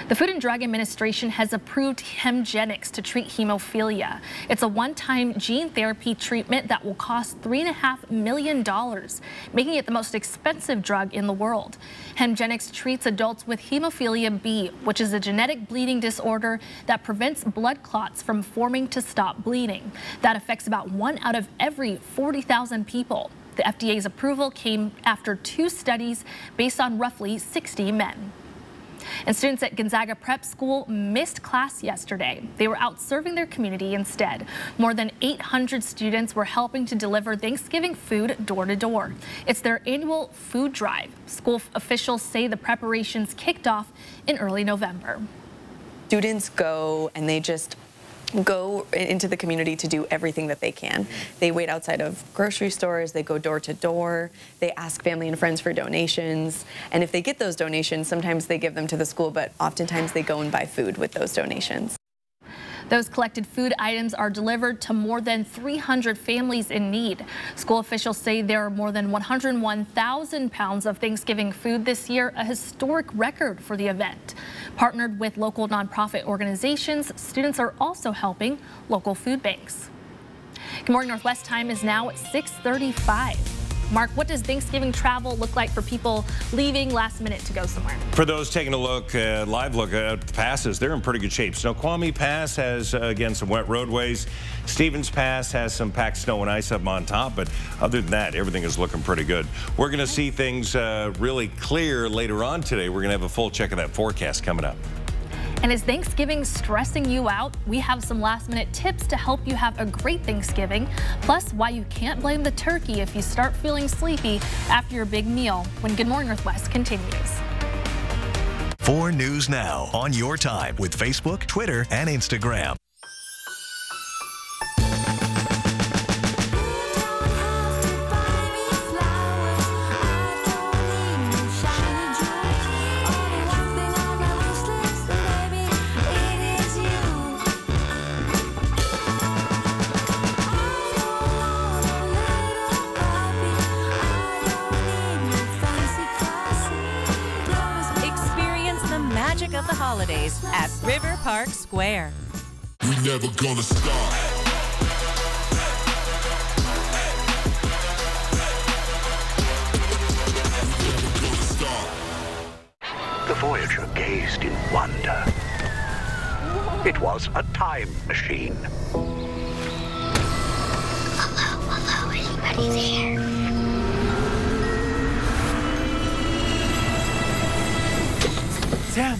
The Food and Drug Administration has approved Hemgenix to treat hemophilia. It's a one-time gene therapy treatment that will cost $3.5 million, making it the most expensive drug in the world. Hemgenix treats adults with hemophilia B, which is a genetic bleeding disorder that prevents blood clots from forming to stop bleeding. That affects about 1 out of every 40,000 people. The FDA's approval came after 2 studies based on roughly 60 men. And students at Gonzaga Prep School missed class yesterday. They were out serving their community instead. More than 800 students were helping to deliver Thanksgiving food door to door. It's their annual food drive. School officials say the preparations kicked off in early November. Students go and they just go into the community to do everything that they can. They wait outside of grocery stores, they go door to door, they ask family and friends for donations, and if they get those donations, sometimes they give them to the school, but oftentimes they go and buy food with those donations. Those collected food items are delivered to more than 300 families in need. School officials say there are more than 101,000 pounds of Thanksgiving food this year, a historic record for the event. Partnered with local nonprofit organizations, students are also helping local food banks. Good morning, Northwest time is now at 6:35. Mark, what does Thanksgiving travel look like for people leaving last minute to go somewhere? For those taking a look, live look at the passes, they're in pretty good shape. Snoqualmie Pass has, again, some wet roadways. Stevens Pass has some packed snow and ice up on top, but other than that, everything is looking pretty good. We're going to see things really clear later on today. We're going to have a full check of that forecast coming up. And is Thanksgiving stressing you out? We have some last-minute tips to help you have a great Thanksgiving, plus why you can't blame the turkey if you start feeling sleepy after your big meal when Good Morning Northwest continues. 4 News Now on your time with Facebook, Twitter, and Instagram. Of the holidays at River Park Square. We never gonna stop. The Voyager gazed in wonder. It was a time machine. Hello, anybody there? Sam!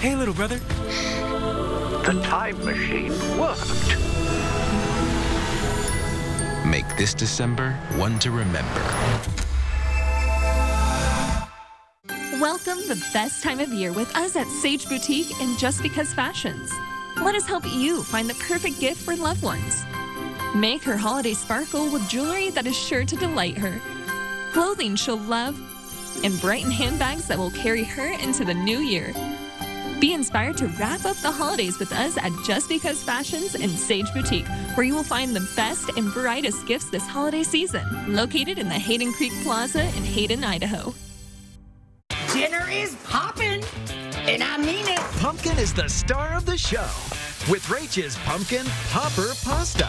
Hey, little brother. The time machine worked. Make this December one to remember. Welcome the best time of year with us at Sage Boutique and Just Because Fashions. Let us help you find the perfect gift for loved ones. Make her holiday sparkle with jewelry that is sure to delight her, clothing she'll love, and brighten handbags that will carry her into the new year. Be inspired to wrap up the holidays with us at Just Because Fashions and Sage Boutique, where you will find the best and brightest gifts this holiday season. Located in the Hayden Creek Plaza in Hayden, Idaho. Dinner is poppin', and I mean it. Pumpkin is the star of the show with Rachel's Pumpkin Popper Pasta.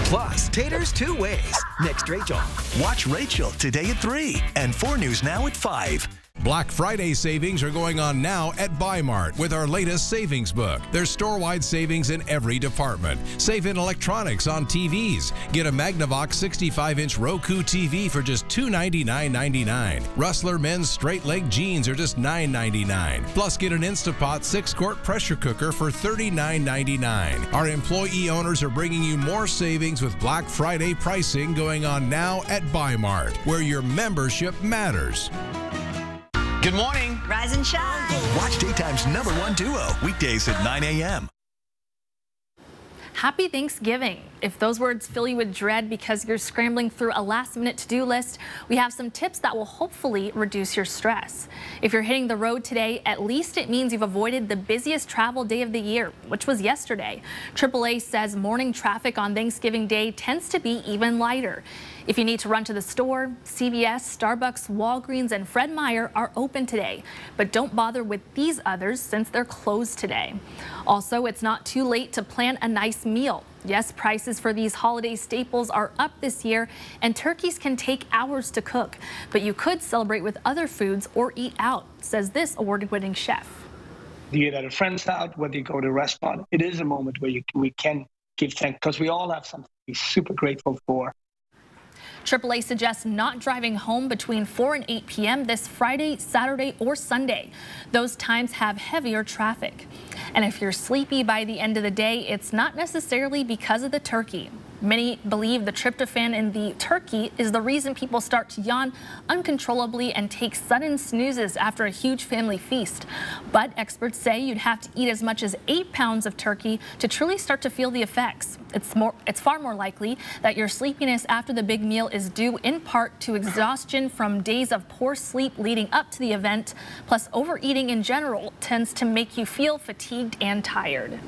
Plus, taters 2 ways. Next, Rachel. Watch Rachel today at 3 and 4 News Now at 5. Black Friday savings are going on now at Bi-Mart with our latest savings book. There's store-wide savings in every department. Save in electronics on TVs. Get a Magnavox 65-inch Roku TV for just $299.99. Rustler men's straight-leg jeans are just $9.99. Plus, get an Instapot 6-quart pressure cooker for $39.99. Our employee owners are bringing you more savings with Black Friday pricing going on now at Bi-Mart, where your membership matters. Good morning. Rise and shine. Watch Daytime's #1 duo, weekdays at 9 a.m. Happy Thanksgiving. If those words fill you with dread because you're scrambling through a last-minute to-do list, we have some tips that will hopefully reduce your stress. If you're hitting the road today, at least it means you've avoided the busiest travel day of the year, which was yesterday. AAA says morning traffic on Thanksgiving Day tends to be even lighter. If you need to run to the store, CVS, Starbucks, Walgreens, and Fred Meyer are open today, but don't bother with these others since they're closed today. Also, it's not too late to plan a nice meal. Yes, prices for these holiday staples are up this year, and turkeys can take hours to cook, but you could celebrate with other foods or eat out, says this award-winning chef. You eat at a friend's house, whether you go to a restaurant, it is a moment where we can give thanks, because we all have something to be super grateful for. AAA suggests not driving home between 4 and 8 p.m. this Friday, Saturday, or Sunday. Those times have heavier traffic. And if you're sleepy by the end of the day, it's not necessarily because of the turkey. Many believe the tryptophan in the turkey is the reason people start to yawn uncontrollably and take sudden snoozes after a huge family feast. But experts say you'd have to eat as much as 8 pounds of turkey to truly start to feel the effects. It's far more likely that your sleepiness after the big meal is due in part to exhaustion from days of poor sleep leading up to the event, plus overeating in general tends to make you feel fatigued and tired.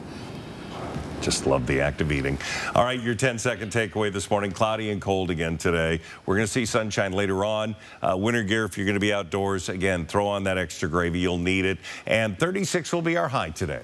Just love the act of eating. All right, your 10-second takeaway this morning. Cloudy and cold again today. We're going to see sunshine later on. Winter gear if you're going to be outdoors. Again, throw on that extra gravy. You'll need it. And 36 will be our high today.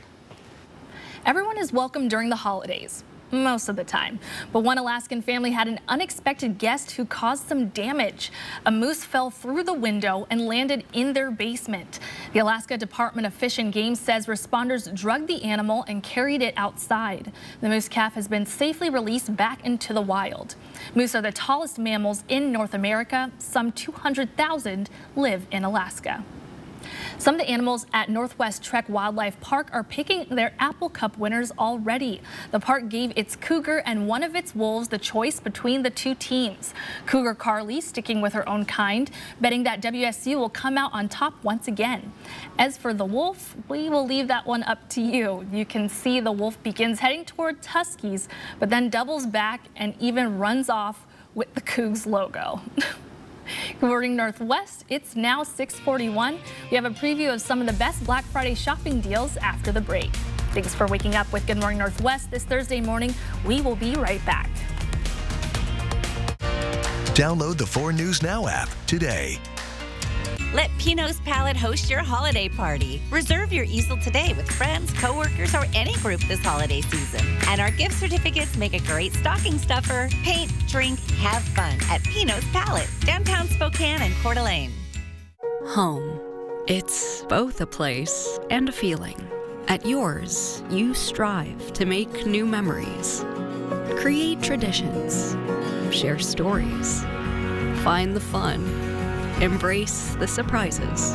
Everyone is welcome during the holidays. Most of the time. But one Alaskan family had an unexpected guest who caused some damage. A moose fell through the window and landed in their basement. The Alaska Department of Fish and Game says responders drugged the animal and carried it outside. The moose calf has been safely released back into the wild. Moose are the tallest mammals in North America. Some 200,000 live in Alaska. Some of the animals at Northwest Trek Wildlife Park are picking their Apple Cup winners already. The park gave its cougar and one of its wolves the choice between the two teams. Cougar Carly sticking with her own kind, betting that WSU will come out on top once again. As for the wolf, we will leave that one up to you. You can see the wolf begins heading toward Huskies, but then doubles back and even runs off with the Cougs logo. Good morning, Northwest. It's now 6:41. We have a preview of some of the best Black Friday shopping deals after the break. Thanks for waking up with Good Morning Northwest this Thursday morning. We will be right back. Download the 4 News Now app today. Let Pinot's Palette host your holiday party. Reserve your easel today with friends, coworkers, or any group this holiday season. And our gift certificates make a great stocking stuffer. Paint, drink, have fun at Pinot's Palette, downtown Spokane and Coeur d'Alene. Home. It's both a place and a feeling. At yours, you strive to make new memories, create traditions, share stories, find the fun, embrace the surprises,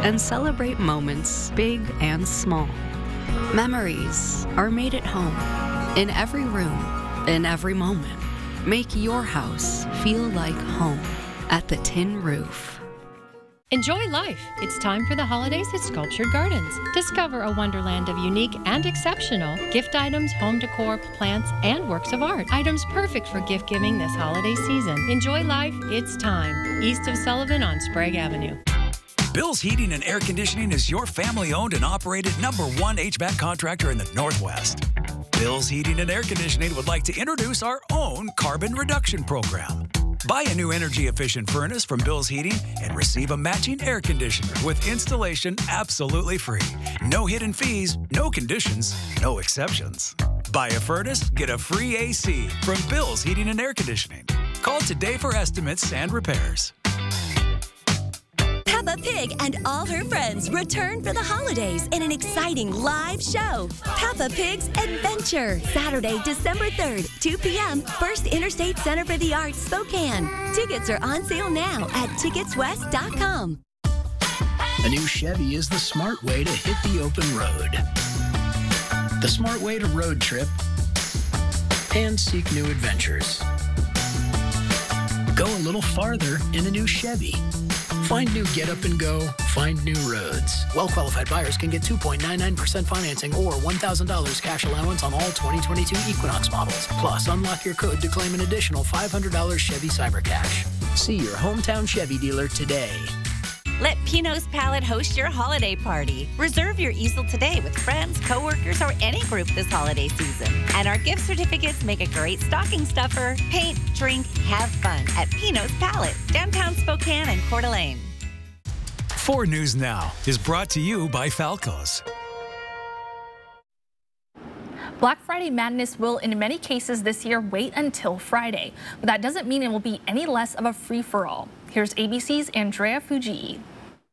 and celebrate moments big and small. Memories are made at home, in every room, in every moment. Make your house feel like home at the Tin Roof. Enjoy life. It's time for the holidays at Sculptured Gardens. Discover a wonderland of unique and exceptional gift items, home decor, plants, and works of art. Items perfect for gift giving this holiday season. Enjoy life. It's time. East of Sullivan on Sprague Avenue. Bill's Heating and Air Conditioning is your family-owned and operated #1 HVAC contractor in the Northwest. Bill's Heating and Air Conditioning would like to introduce our own carbon reduction program. Buy a new energy-efficient furnace from Bill's Heating and receive a matching air conditioner with installation absolutely free. No hidden fees, no conditions, no exceptions. Buy a furnace, get a free AC from Bill's Heating and Air Conditioning. Call today for estimates and repairs. Peppa Pig and all her friends return for the holidays in an exciting live show. Peppa Pig's Adventure, Saturday, December 3rd, 2 p.m., First Interstate Center for the Arts, Spokane. Tickets are on sale now at ticketswest.com. A new Chevy is the smart way to hit the open road. The smart way to road trip and seek new adventures. Go a little farther in a new Chevy. Find new Get Up and Go, find new roads. Well-qualified buyers can get 2.99% financing or $1,000 cash allowance on all 2022 Equinox models. Plus, unlock your code to claim an additional $500 Chevy Cybercash. See your hometown Chevy dealer today. Let Pinot's Palette host your holiday party. Reserve your easel today with friends, coworkers, or any group this holiday season. And our gift certificates make a great stocking stuffer. Paint, drink, have fun at Pinot's Palette, downtown Spokane and Coeur d'Alene. 4 News Now is brought to you by Falco's. Black Friday madness will, in many cases this year, wait until Friday. But that doesn't mean it will be any less of a free-for-all. Here's ABC's Andrea Fujii.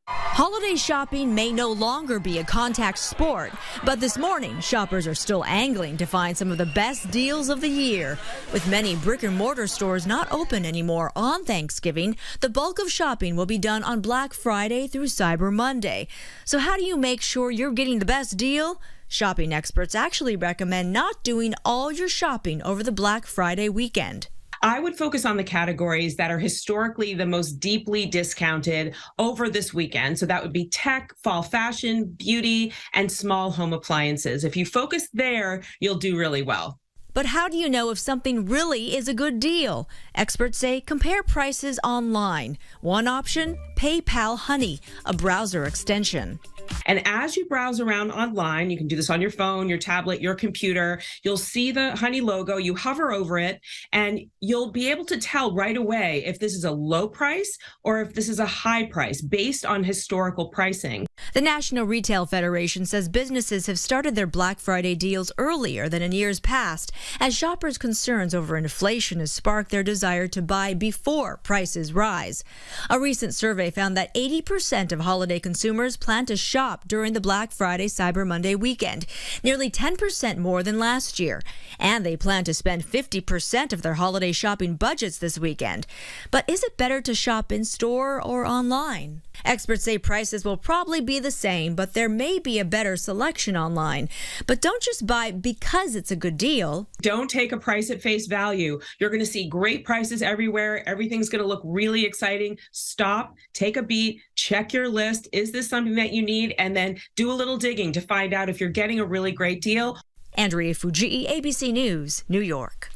Holiday shopping may no longer be a contact sport, but this morning, shoppers are still angling to find some of the best deals of the year. With many brick-and-mortar stores not open anymore on Thanksgiving, the bulk of shopping will be done on Black Friday through Cyber Monday. So how do you make sure you're getting the best deal? Shopping experts actually recommend not doing all your shopping over the Black Friday weekend. I would focus on the categories that are historically the most deeply discounted over this weekend. So that would be tech, fall fashion, beauty, and small home appliances. If you focus there, you'll do really well. But how do you know if something really is a good deal? Experts say compare prices online. One option, PayPal Honey, a browser extension. And as you browse around online, you can do this on your phone, your tablet, your computer, you'll see the Honey logo, you hover over it, and you'll be able to tell right away if this is a low price or if this is a high price based on historical pricing. The National Retail Federation says businesses have started their Black Friday deals earlier than in years past, as shoppers' concerns over inflation has sparked their desire to buy before prices rise. A recent survey found that 80% of holiday consumers plan to shop during the Black Friday Cyber Monday weekend, nearly 10% more than last year. And they plan to spend 50% of their holiday shopping budgets this weekend. But is it better to shop in store or online? Experts say prices will probably be the same, but there may be a better selection online. But don't just buy because it's a good deal. Don't take a price at face value. You're going to see great prices everywhere. Everything's going to look really exciting. Stop, take a beat, check your list. Is this something that you need? And then do a little digging to find out if you're getting a really great deal. Andrea Fujii, ABC News, New York.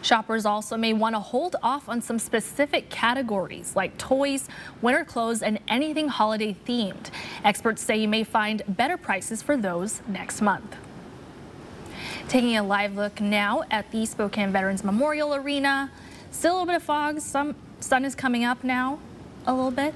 Shoppers also may want to hold off on some specific categories like toys, winter clothes, and anything holiday themed. Experts say you may find better prices for those next month. Taking a live look now at the Spokane Veterans Memorial Arena. Still a little bit of fog. Some sun is coming up now. A little bit.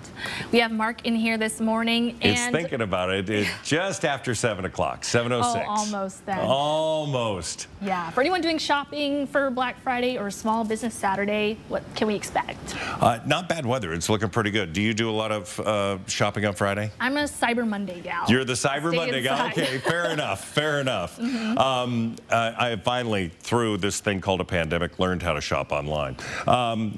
We have Mark in here this morning. And it's thinking about it. It's just after 7 o'clock, 7:06. Oh, almost then. Almost. Yeah. For anyone doing shopping for Black Friday or Small Business Saturday, what can we expect? Not bad weather. It's looking pretty good. Do you do a lot of shopping on Friday? I'm a Cyber Monday gal. You're the Cyber Stay Monday gal? inside. Okay, fair enough. Fair enough. Mm-hmm. I have finally, through this thing called a pandemic, learned how to shop online.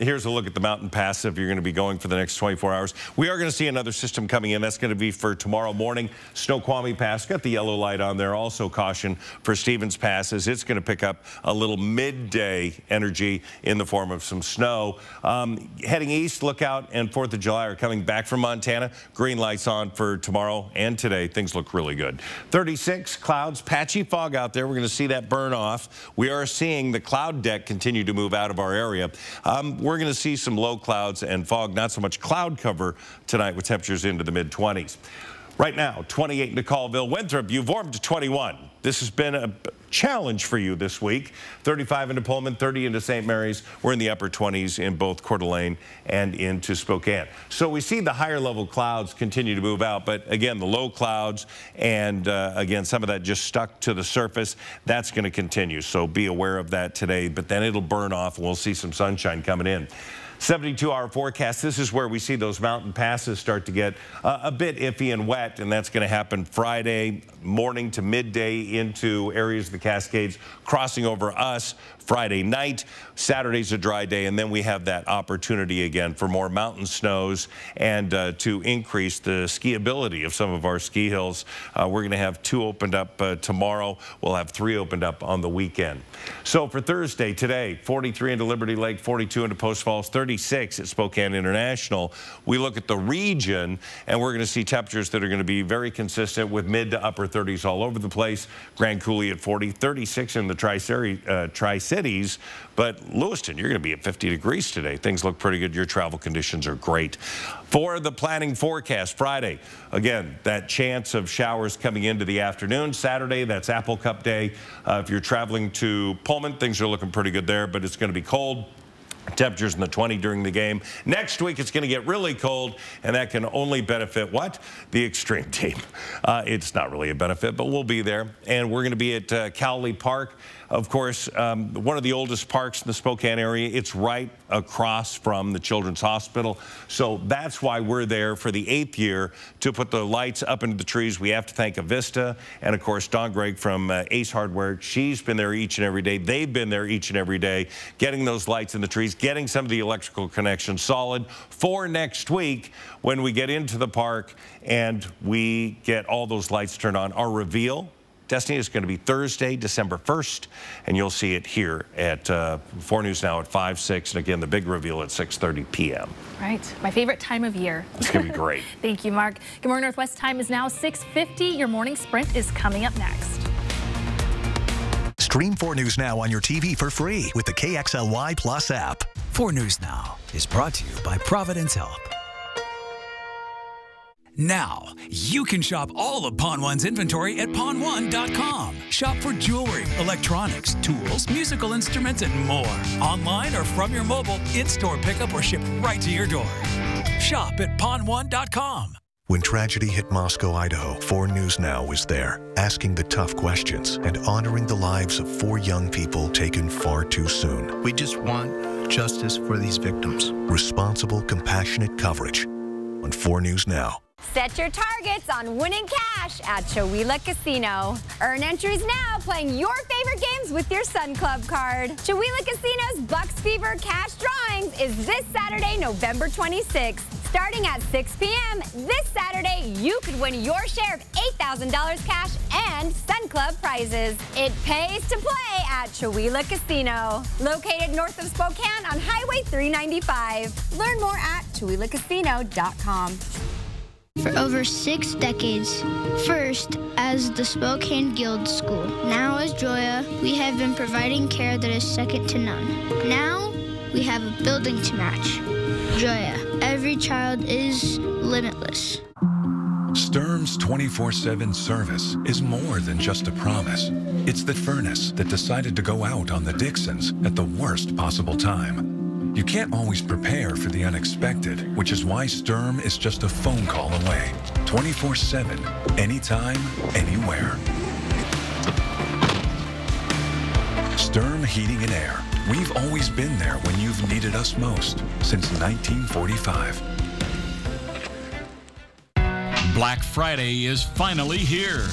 Here's a look at the mountain pass if you're going to be going for the next 24 hours. We are going to see another system coming in. That's going to be for tomorrow morning. Snoqualmie Pass, got the yellow light on there. Also caution for Stevens Pass as it's going to pick up a little midday energy in the form of some snow. Heading east, Lookout and 4th of July are coming back from Montana. Green lights on for tomorrow and today. Things look really good. 36 clouds, patchy fog out there. We're going to see that burn off. We are seeing the cloud deck continue to move out of our area. We're going to see some low clouds and fog, not so much cloud cover tonight with temperatures into the mid-20s. Right now, 28 in DeKalville. Winthrop, you've warmed to 21. This has been a challenge for you this week. 35 into Pullman, 30 into St. Mary's. We're in the upper 20s in both Coeur d'Alene and into Spokane. So we see the higher level clouds continue to move out, but again, the low clouds and again, some of that just stuck to the surface. That's going to continue. So be aware of that today, but then it'll burn off and we'll see some sunshine coming in. 72-hour forecast. This is where we see those mountain passes start to get a bit iffy and wet, and that's going to happen Friday morning to midday into areas of the Cascades, crossing over us Friday night. Saturday's a dry day, and then we have that opportunity again for more mountain snows and to increase the skiability of some of our ski hills. We're going to have 2 opened up tomorrow. We'll have 3 opened up on the weekend. So for Thursday, today, 43 into Liberty Lake, 42 into Post Falls, 30 36 at Spokane International. We look at the region, and we're going to see temperatures that are going to be very consistent with mid to upper 30s all over the place. Grand Coulee at 40, 36 in the Tri-Cities. But Lewiston, you're going to be at 50 degrees today. Things look pretty good. Your travel conditions are great. For the planning forecast, Friday, again, that chance of showers coming into the afternoon. Saturday, that's Apple Cup Day. If you're traveling to Pullman, things are looking pretty good there, but it's going to be cold. Temperatures in the 20s during the game. Next week, it's going to get really cold, and that can only benefit what? The extreme team. It's not really a benefit, but we'll be there. And we're going to be at Cowley Park. Of course, one of the oldest parks in the Spokane area. It's right across from the Children's Hospital. So that's why we're there for the 8th year to put the lights up into the trees. We have to thank Avista and, of course, Dawn Gregg from Ace Hardware. She's been there each and every day. They've been there each and every day, getting those lights in the trees, getting some of the electrical connections solid for next week when we get into the park and we get all those lights turned on. Our reveal, Destiny, is going to be Thursday, December 1st, and you'll see it here at 4 News Now at 5, 6, and again, the big reveal at 6:30 p.m. Right. My favorite time of year. It's going to be great. Thank you, Mark. Good morning, Northwest. Time is now 6:50. Your morning sprint is coming up next. Stream 4 News Now on your TV for free with the KXLY Plus app. 4 News Now is brought to you by Providence Help. Now, you can shop all of Pawn One's inventory at pawn1.com. Shop for jewelry, electronics, tools, musical instruments, and more. Online or from your mobile, in-store pickup or shipped right to your door. Shop at pawn1.com. When tragedy hit Moscow, Idaho, 4 News Now was there, asking the tough questions and honoring the lives of 4 young people taken far too soon. We just want justice for these victims. Responsible, compassionate coverage on 4 News Now. Set your targets on winning cash at Chewelah Casino. Earn entries now playing your favorite games with your Sun Club card. Chewelah Casino's Bucks Fever Cash Drawings is this Saturday, November 26th. Starting at 6 p.m. this Saturday, you could win your share of $8,000 cash and Sun Club prizes. It pays to play at Chewelah Casino, located north of Spokane on Highway 395. Learn more at ChewelahCasino.com. For over 6 decades, first as the Spokane Guild School, now as Joya, we have been providing care that is second to none. Now we have a building to match. Joya, every child is limitless. Sturm's 24/7 service is more than just a promise. It's the furnace that decided to go out on the Dixons at the worst possible time. You can't always prepare for the unexpected, which is why Sturm is just a phone call away. 24/7, anytime, anywhere. Sturm Heating and Air. We've always been there when you've needed us most, since 1945. Black Friday is finally here.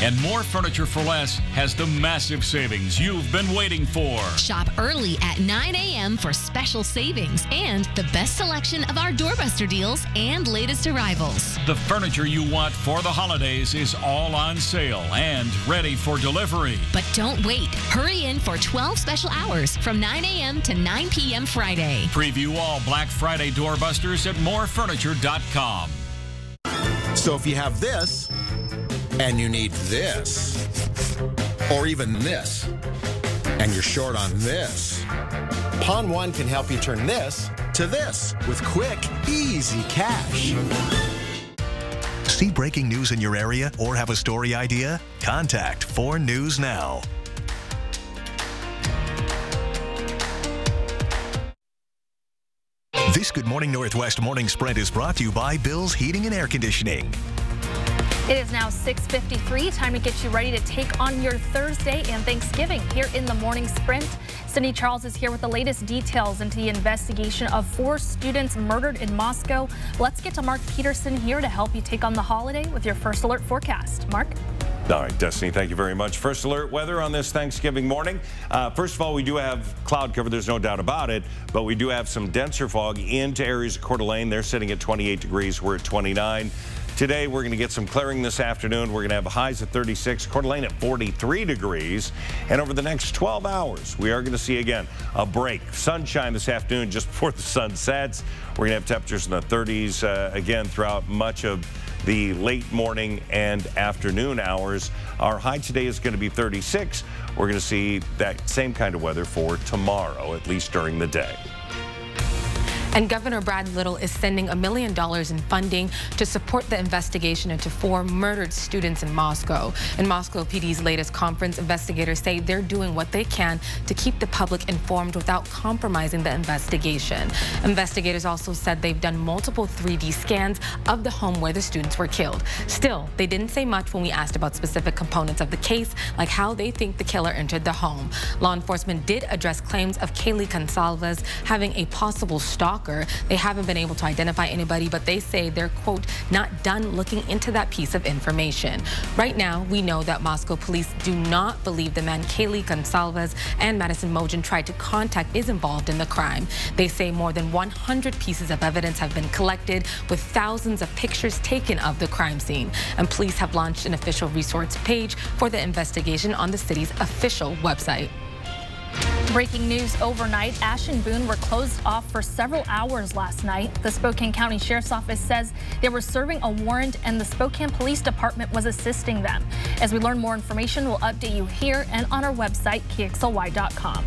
And More Furniture for Less has the massive savings you've been waiting for. Shop early at 9 a.m. for special savings and the best selection of our doorbuster deals and latest arrivals. The furniture you want for the holidays is all on sale and ready for delivery. But don't wait. Hurry in for 12 special hours from 9 a.m. to 9 p.m. Friday. Preview all Black Friday doorbusters at morefurniture.com. So if you have this, and you need this, or even this, and you're short on this, Pawn One can help you turn this to this with quick, easy cash. See breaking news in your area or have a story idea? Contact 4 News Now. This Good Morning Northwest Morning Sprint is brought to you by Bill's Heating and Air Conditioning. It is now 6:53. Time to get you ready to take on your Thursday and Thanksgiving here in the morning sprint. Cindy Charles is here with the latest details into the investigation of 4 students murdered in Moscow. Let's get to Mark Peterson here to help you take on the holiday with your First Alert forecast. Mark? All right, Destiny, thank you very much. First Alert weather on this Thanksgiving morning. First of all, we do have cloud cover. There's no doubt about it, but we do have some denser fog into areas of Coeur d'Alene. They're sitting at 28 degrees. We're at 29. Today, we're going to get some clearing this afternoon. We're going to have highs at 36, Coeur d'Alene at 43 degrees. And over the next 12 hours, we are going to see again a break. Sunshine this afternoon just before the sun sets. We're going to have temperatures in the 30s again throughout much of the late morning and afternoon hours. Our high today is going to be 36. We're going to see that same kind of weather for tomorrow, at least during the day. And Governor Brad Little is sending $1 million in funding to support the investigation into 4 murdered students in Moscow. In Moscow PD's latest conference, investigators say they're doing what they can to keep the public informed without compromising the investigation. Investigators also said they've done multiple 3D scans of the home where the students were killed. Still, they didn't say much when we asked about specific components of the case, like how they think the killer entered the home. Law enforcement did address claims of Kaylee Gonsalves having a possible stalker. They haven't been able to identify anybody, but they say they're, quote, not done looking into that piece of information. Right now, we know that Moscow police do not believe the man Kaylee Gonsalves and Madison Mogen tried to contact is involved in the crime. They say more than 100 pieces of evidence have been collected with thousands of pictures taken of the crime scene. And police have launched an official resource page for the investigation on the city's official website. Breaking news overnight, Ash and Boone were closed off for several hours last night. The Spokane County Sheriff's Office says they were serving a warrant and the Spokane Police Department was assisting them. As we learn more information, we'll update you here and on our website, KXLY.com.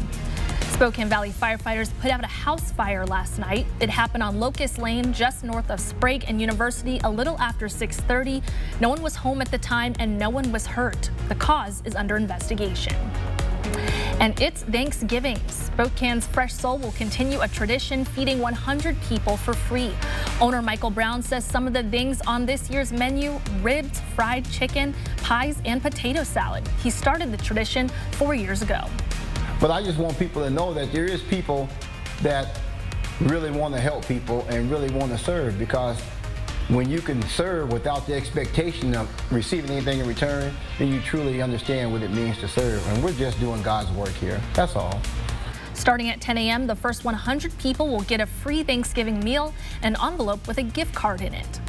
Spokane Valley firefighters put out a house fire last night. It happened on Locust Lane, just north of Sprague and University, a little after 6:30. No one was home at the time and no one was hurt. The cause is under investigation. And it's Thanksgiving. Spokane's Fresh Soul will continue a tradition, feeding 100 people for free. Owner Michael Brown says some of the things on this year's menu: ribs, fried chicken, pies, and potato salad. He started the tradition 4 years ago. But I just want people to know that there is people that really want to help people and really want to serve, because when you can serve without the expectation of receiving anything in return, then you truly understand what it means to serve. And we're just doing God's work here. That's all. Starting at 10 a.m., the first 100 people will get a free Thanksgiving meal, an envelope with a gift card in it.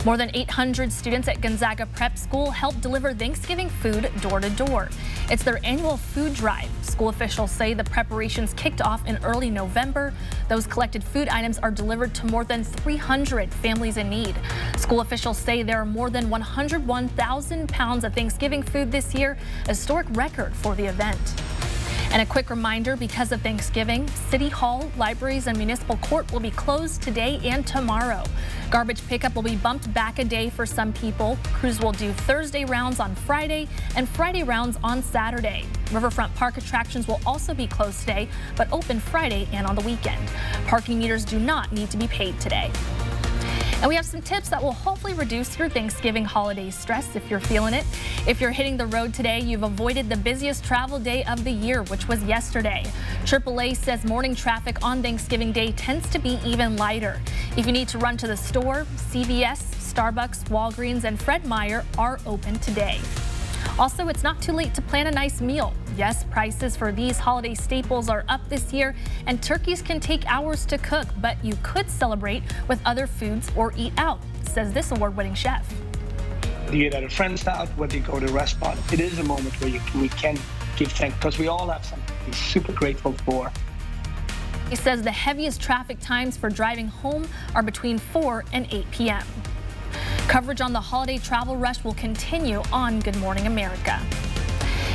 More than 800 students at Gonzaga Prep School helped deliver Thanksgiving food door to door. It's their annual food drive. School officials say the preparations kicked off in early November. Those collected food items are delivered to more than 300 families in need. School officials say there are more than 101,000 pounds of Thanksgiving food this year, a historic record for the event. And a quick reminder, because of Thanksgiving, City Hall, libraries, and municipal court will be closed today and tomorrow. Garbage pickup will be bumped back a day for some people. Crews will do Thursday rounds on Friday and Friday rounds on Saturday. Riverfront Park attractions will also be closed today, but open Friday and on the weekend. Parking meters do not need to be paid today. And we have some tips that will hopefully reduce your Thanksgiving holiday stress if you're feeling it. If you're hitting the road today, you've avoided the busiest travel day of the year, which was yesterday. AAA says morning traffic on Thanksgiving Day tends to be even lighter. If you need to run to the store, CVS, Starbucks, Walgreens, and Fred Meyer are open today. Also, it's not too late to plan a nice meal. Yes, prices for these holiday staples are up this year, and turkeys can take hours to cook, but you could celebrate with other foods or eat out, says this award-winning chef. Whether you eat at a friend's house, whether you go to a restaurant, it is a moment where we can give thanks, because we all have something to be super grateful for. He says the heaviest traffic times for driving home are between 4 and 8 p.m. Coverage on the holiday travel rush will continue on Good Morning America.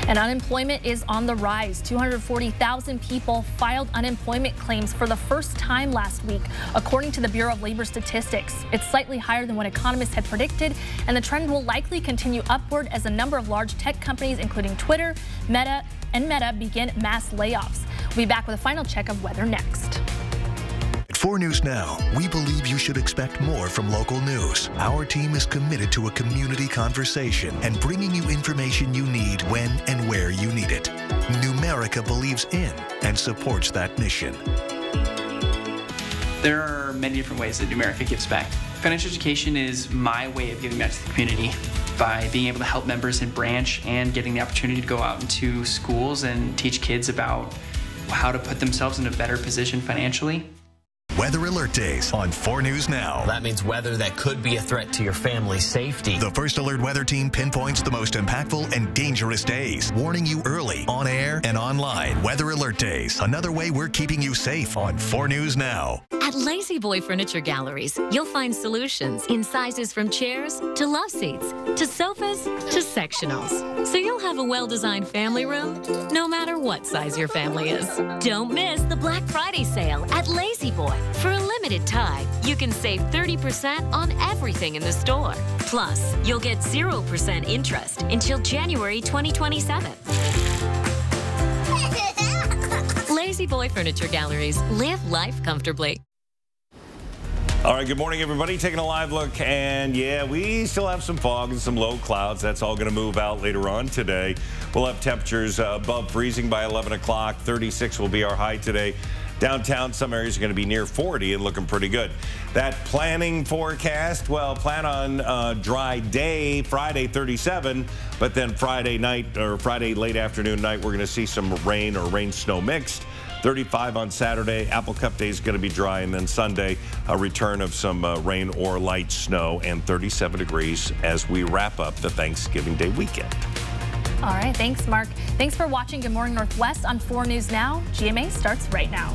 And unemployment is on the rise. 240,000 people filed unemployment claims for the first time last week, according to the Bureau of Labor Statistics. It's slightly higher than what economists had predicted, and the trend will likely continue upward as a number of large tech companies, including Twitter, Meta, begin mass layoffs. We'll be back with a final check of weather next. At 4 News Now, we believe you should expect more from local news. Our team is committed to a community conversation and bringing you information you need when and where you need it. Numerica believes in and supports that mission. There are many different ways that Numerica gives back. Financial education is my way of giving back to the community by being able to help members in branch and getting the opportunity to go out into schools and teach kids about how to put themselves in a better position financially. Weather Alert Days on 4 News Now. That means weather that could be a threat to your family's safety. The First Alert Weather Team pinpoints the most impactful and dangerous days, warning you early, on air and online. Weather Alert Days, another way we're keeping you safe on 4 News Now. At Lazy Boy Furniture Galleries, you'll find solutions in sizes from chairs to love seats to sofas to sectionals. So you'll have a well-designed family room no matter what size your family is. Don't miss the Black Friday sale at Lazy Boy. For a limited time, you can save 30% on everything in the store. Plus, you'll get 0% interest until January 2027. Lazy Boy Furniture Galleries. Live life comfortably. All right, good morning, everybody. Taking a live look, and yeah, we still have some fog and some low clouds. That's all going to move out later on today. We'll have temperatures above freezing by 11 o'clock. 36 will be our high today. Downtown, some areas are going to be near 40 and looking pretty good. That planning forecast, well, plan on dry day, Friday 37, but then Friday night or Friday late afternoon night, we're going to see some rain or rain-snow mixed. 35 on Saturday. Apple Cup Day is going to be dry, and then Sunday, a return of some rain or light snow, and 37 degrees as we wrap up the Thanksgiving Day weekend. All right, thanks, Mark. Thanks for watching Good Morning Northwest on 4 News Now. GMA starts right now.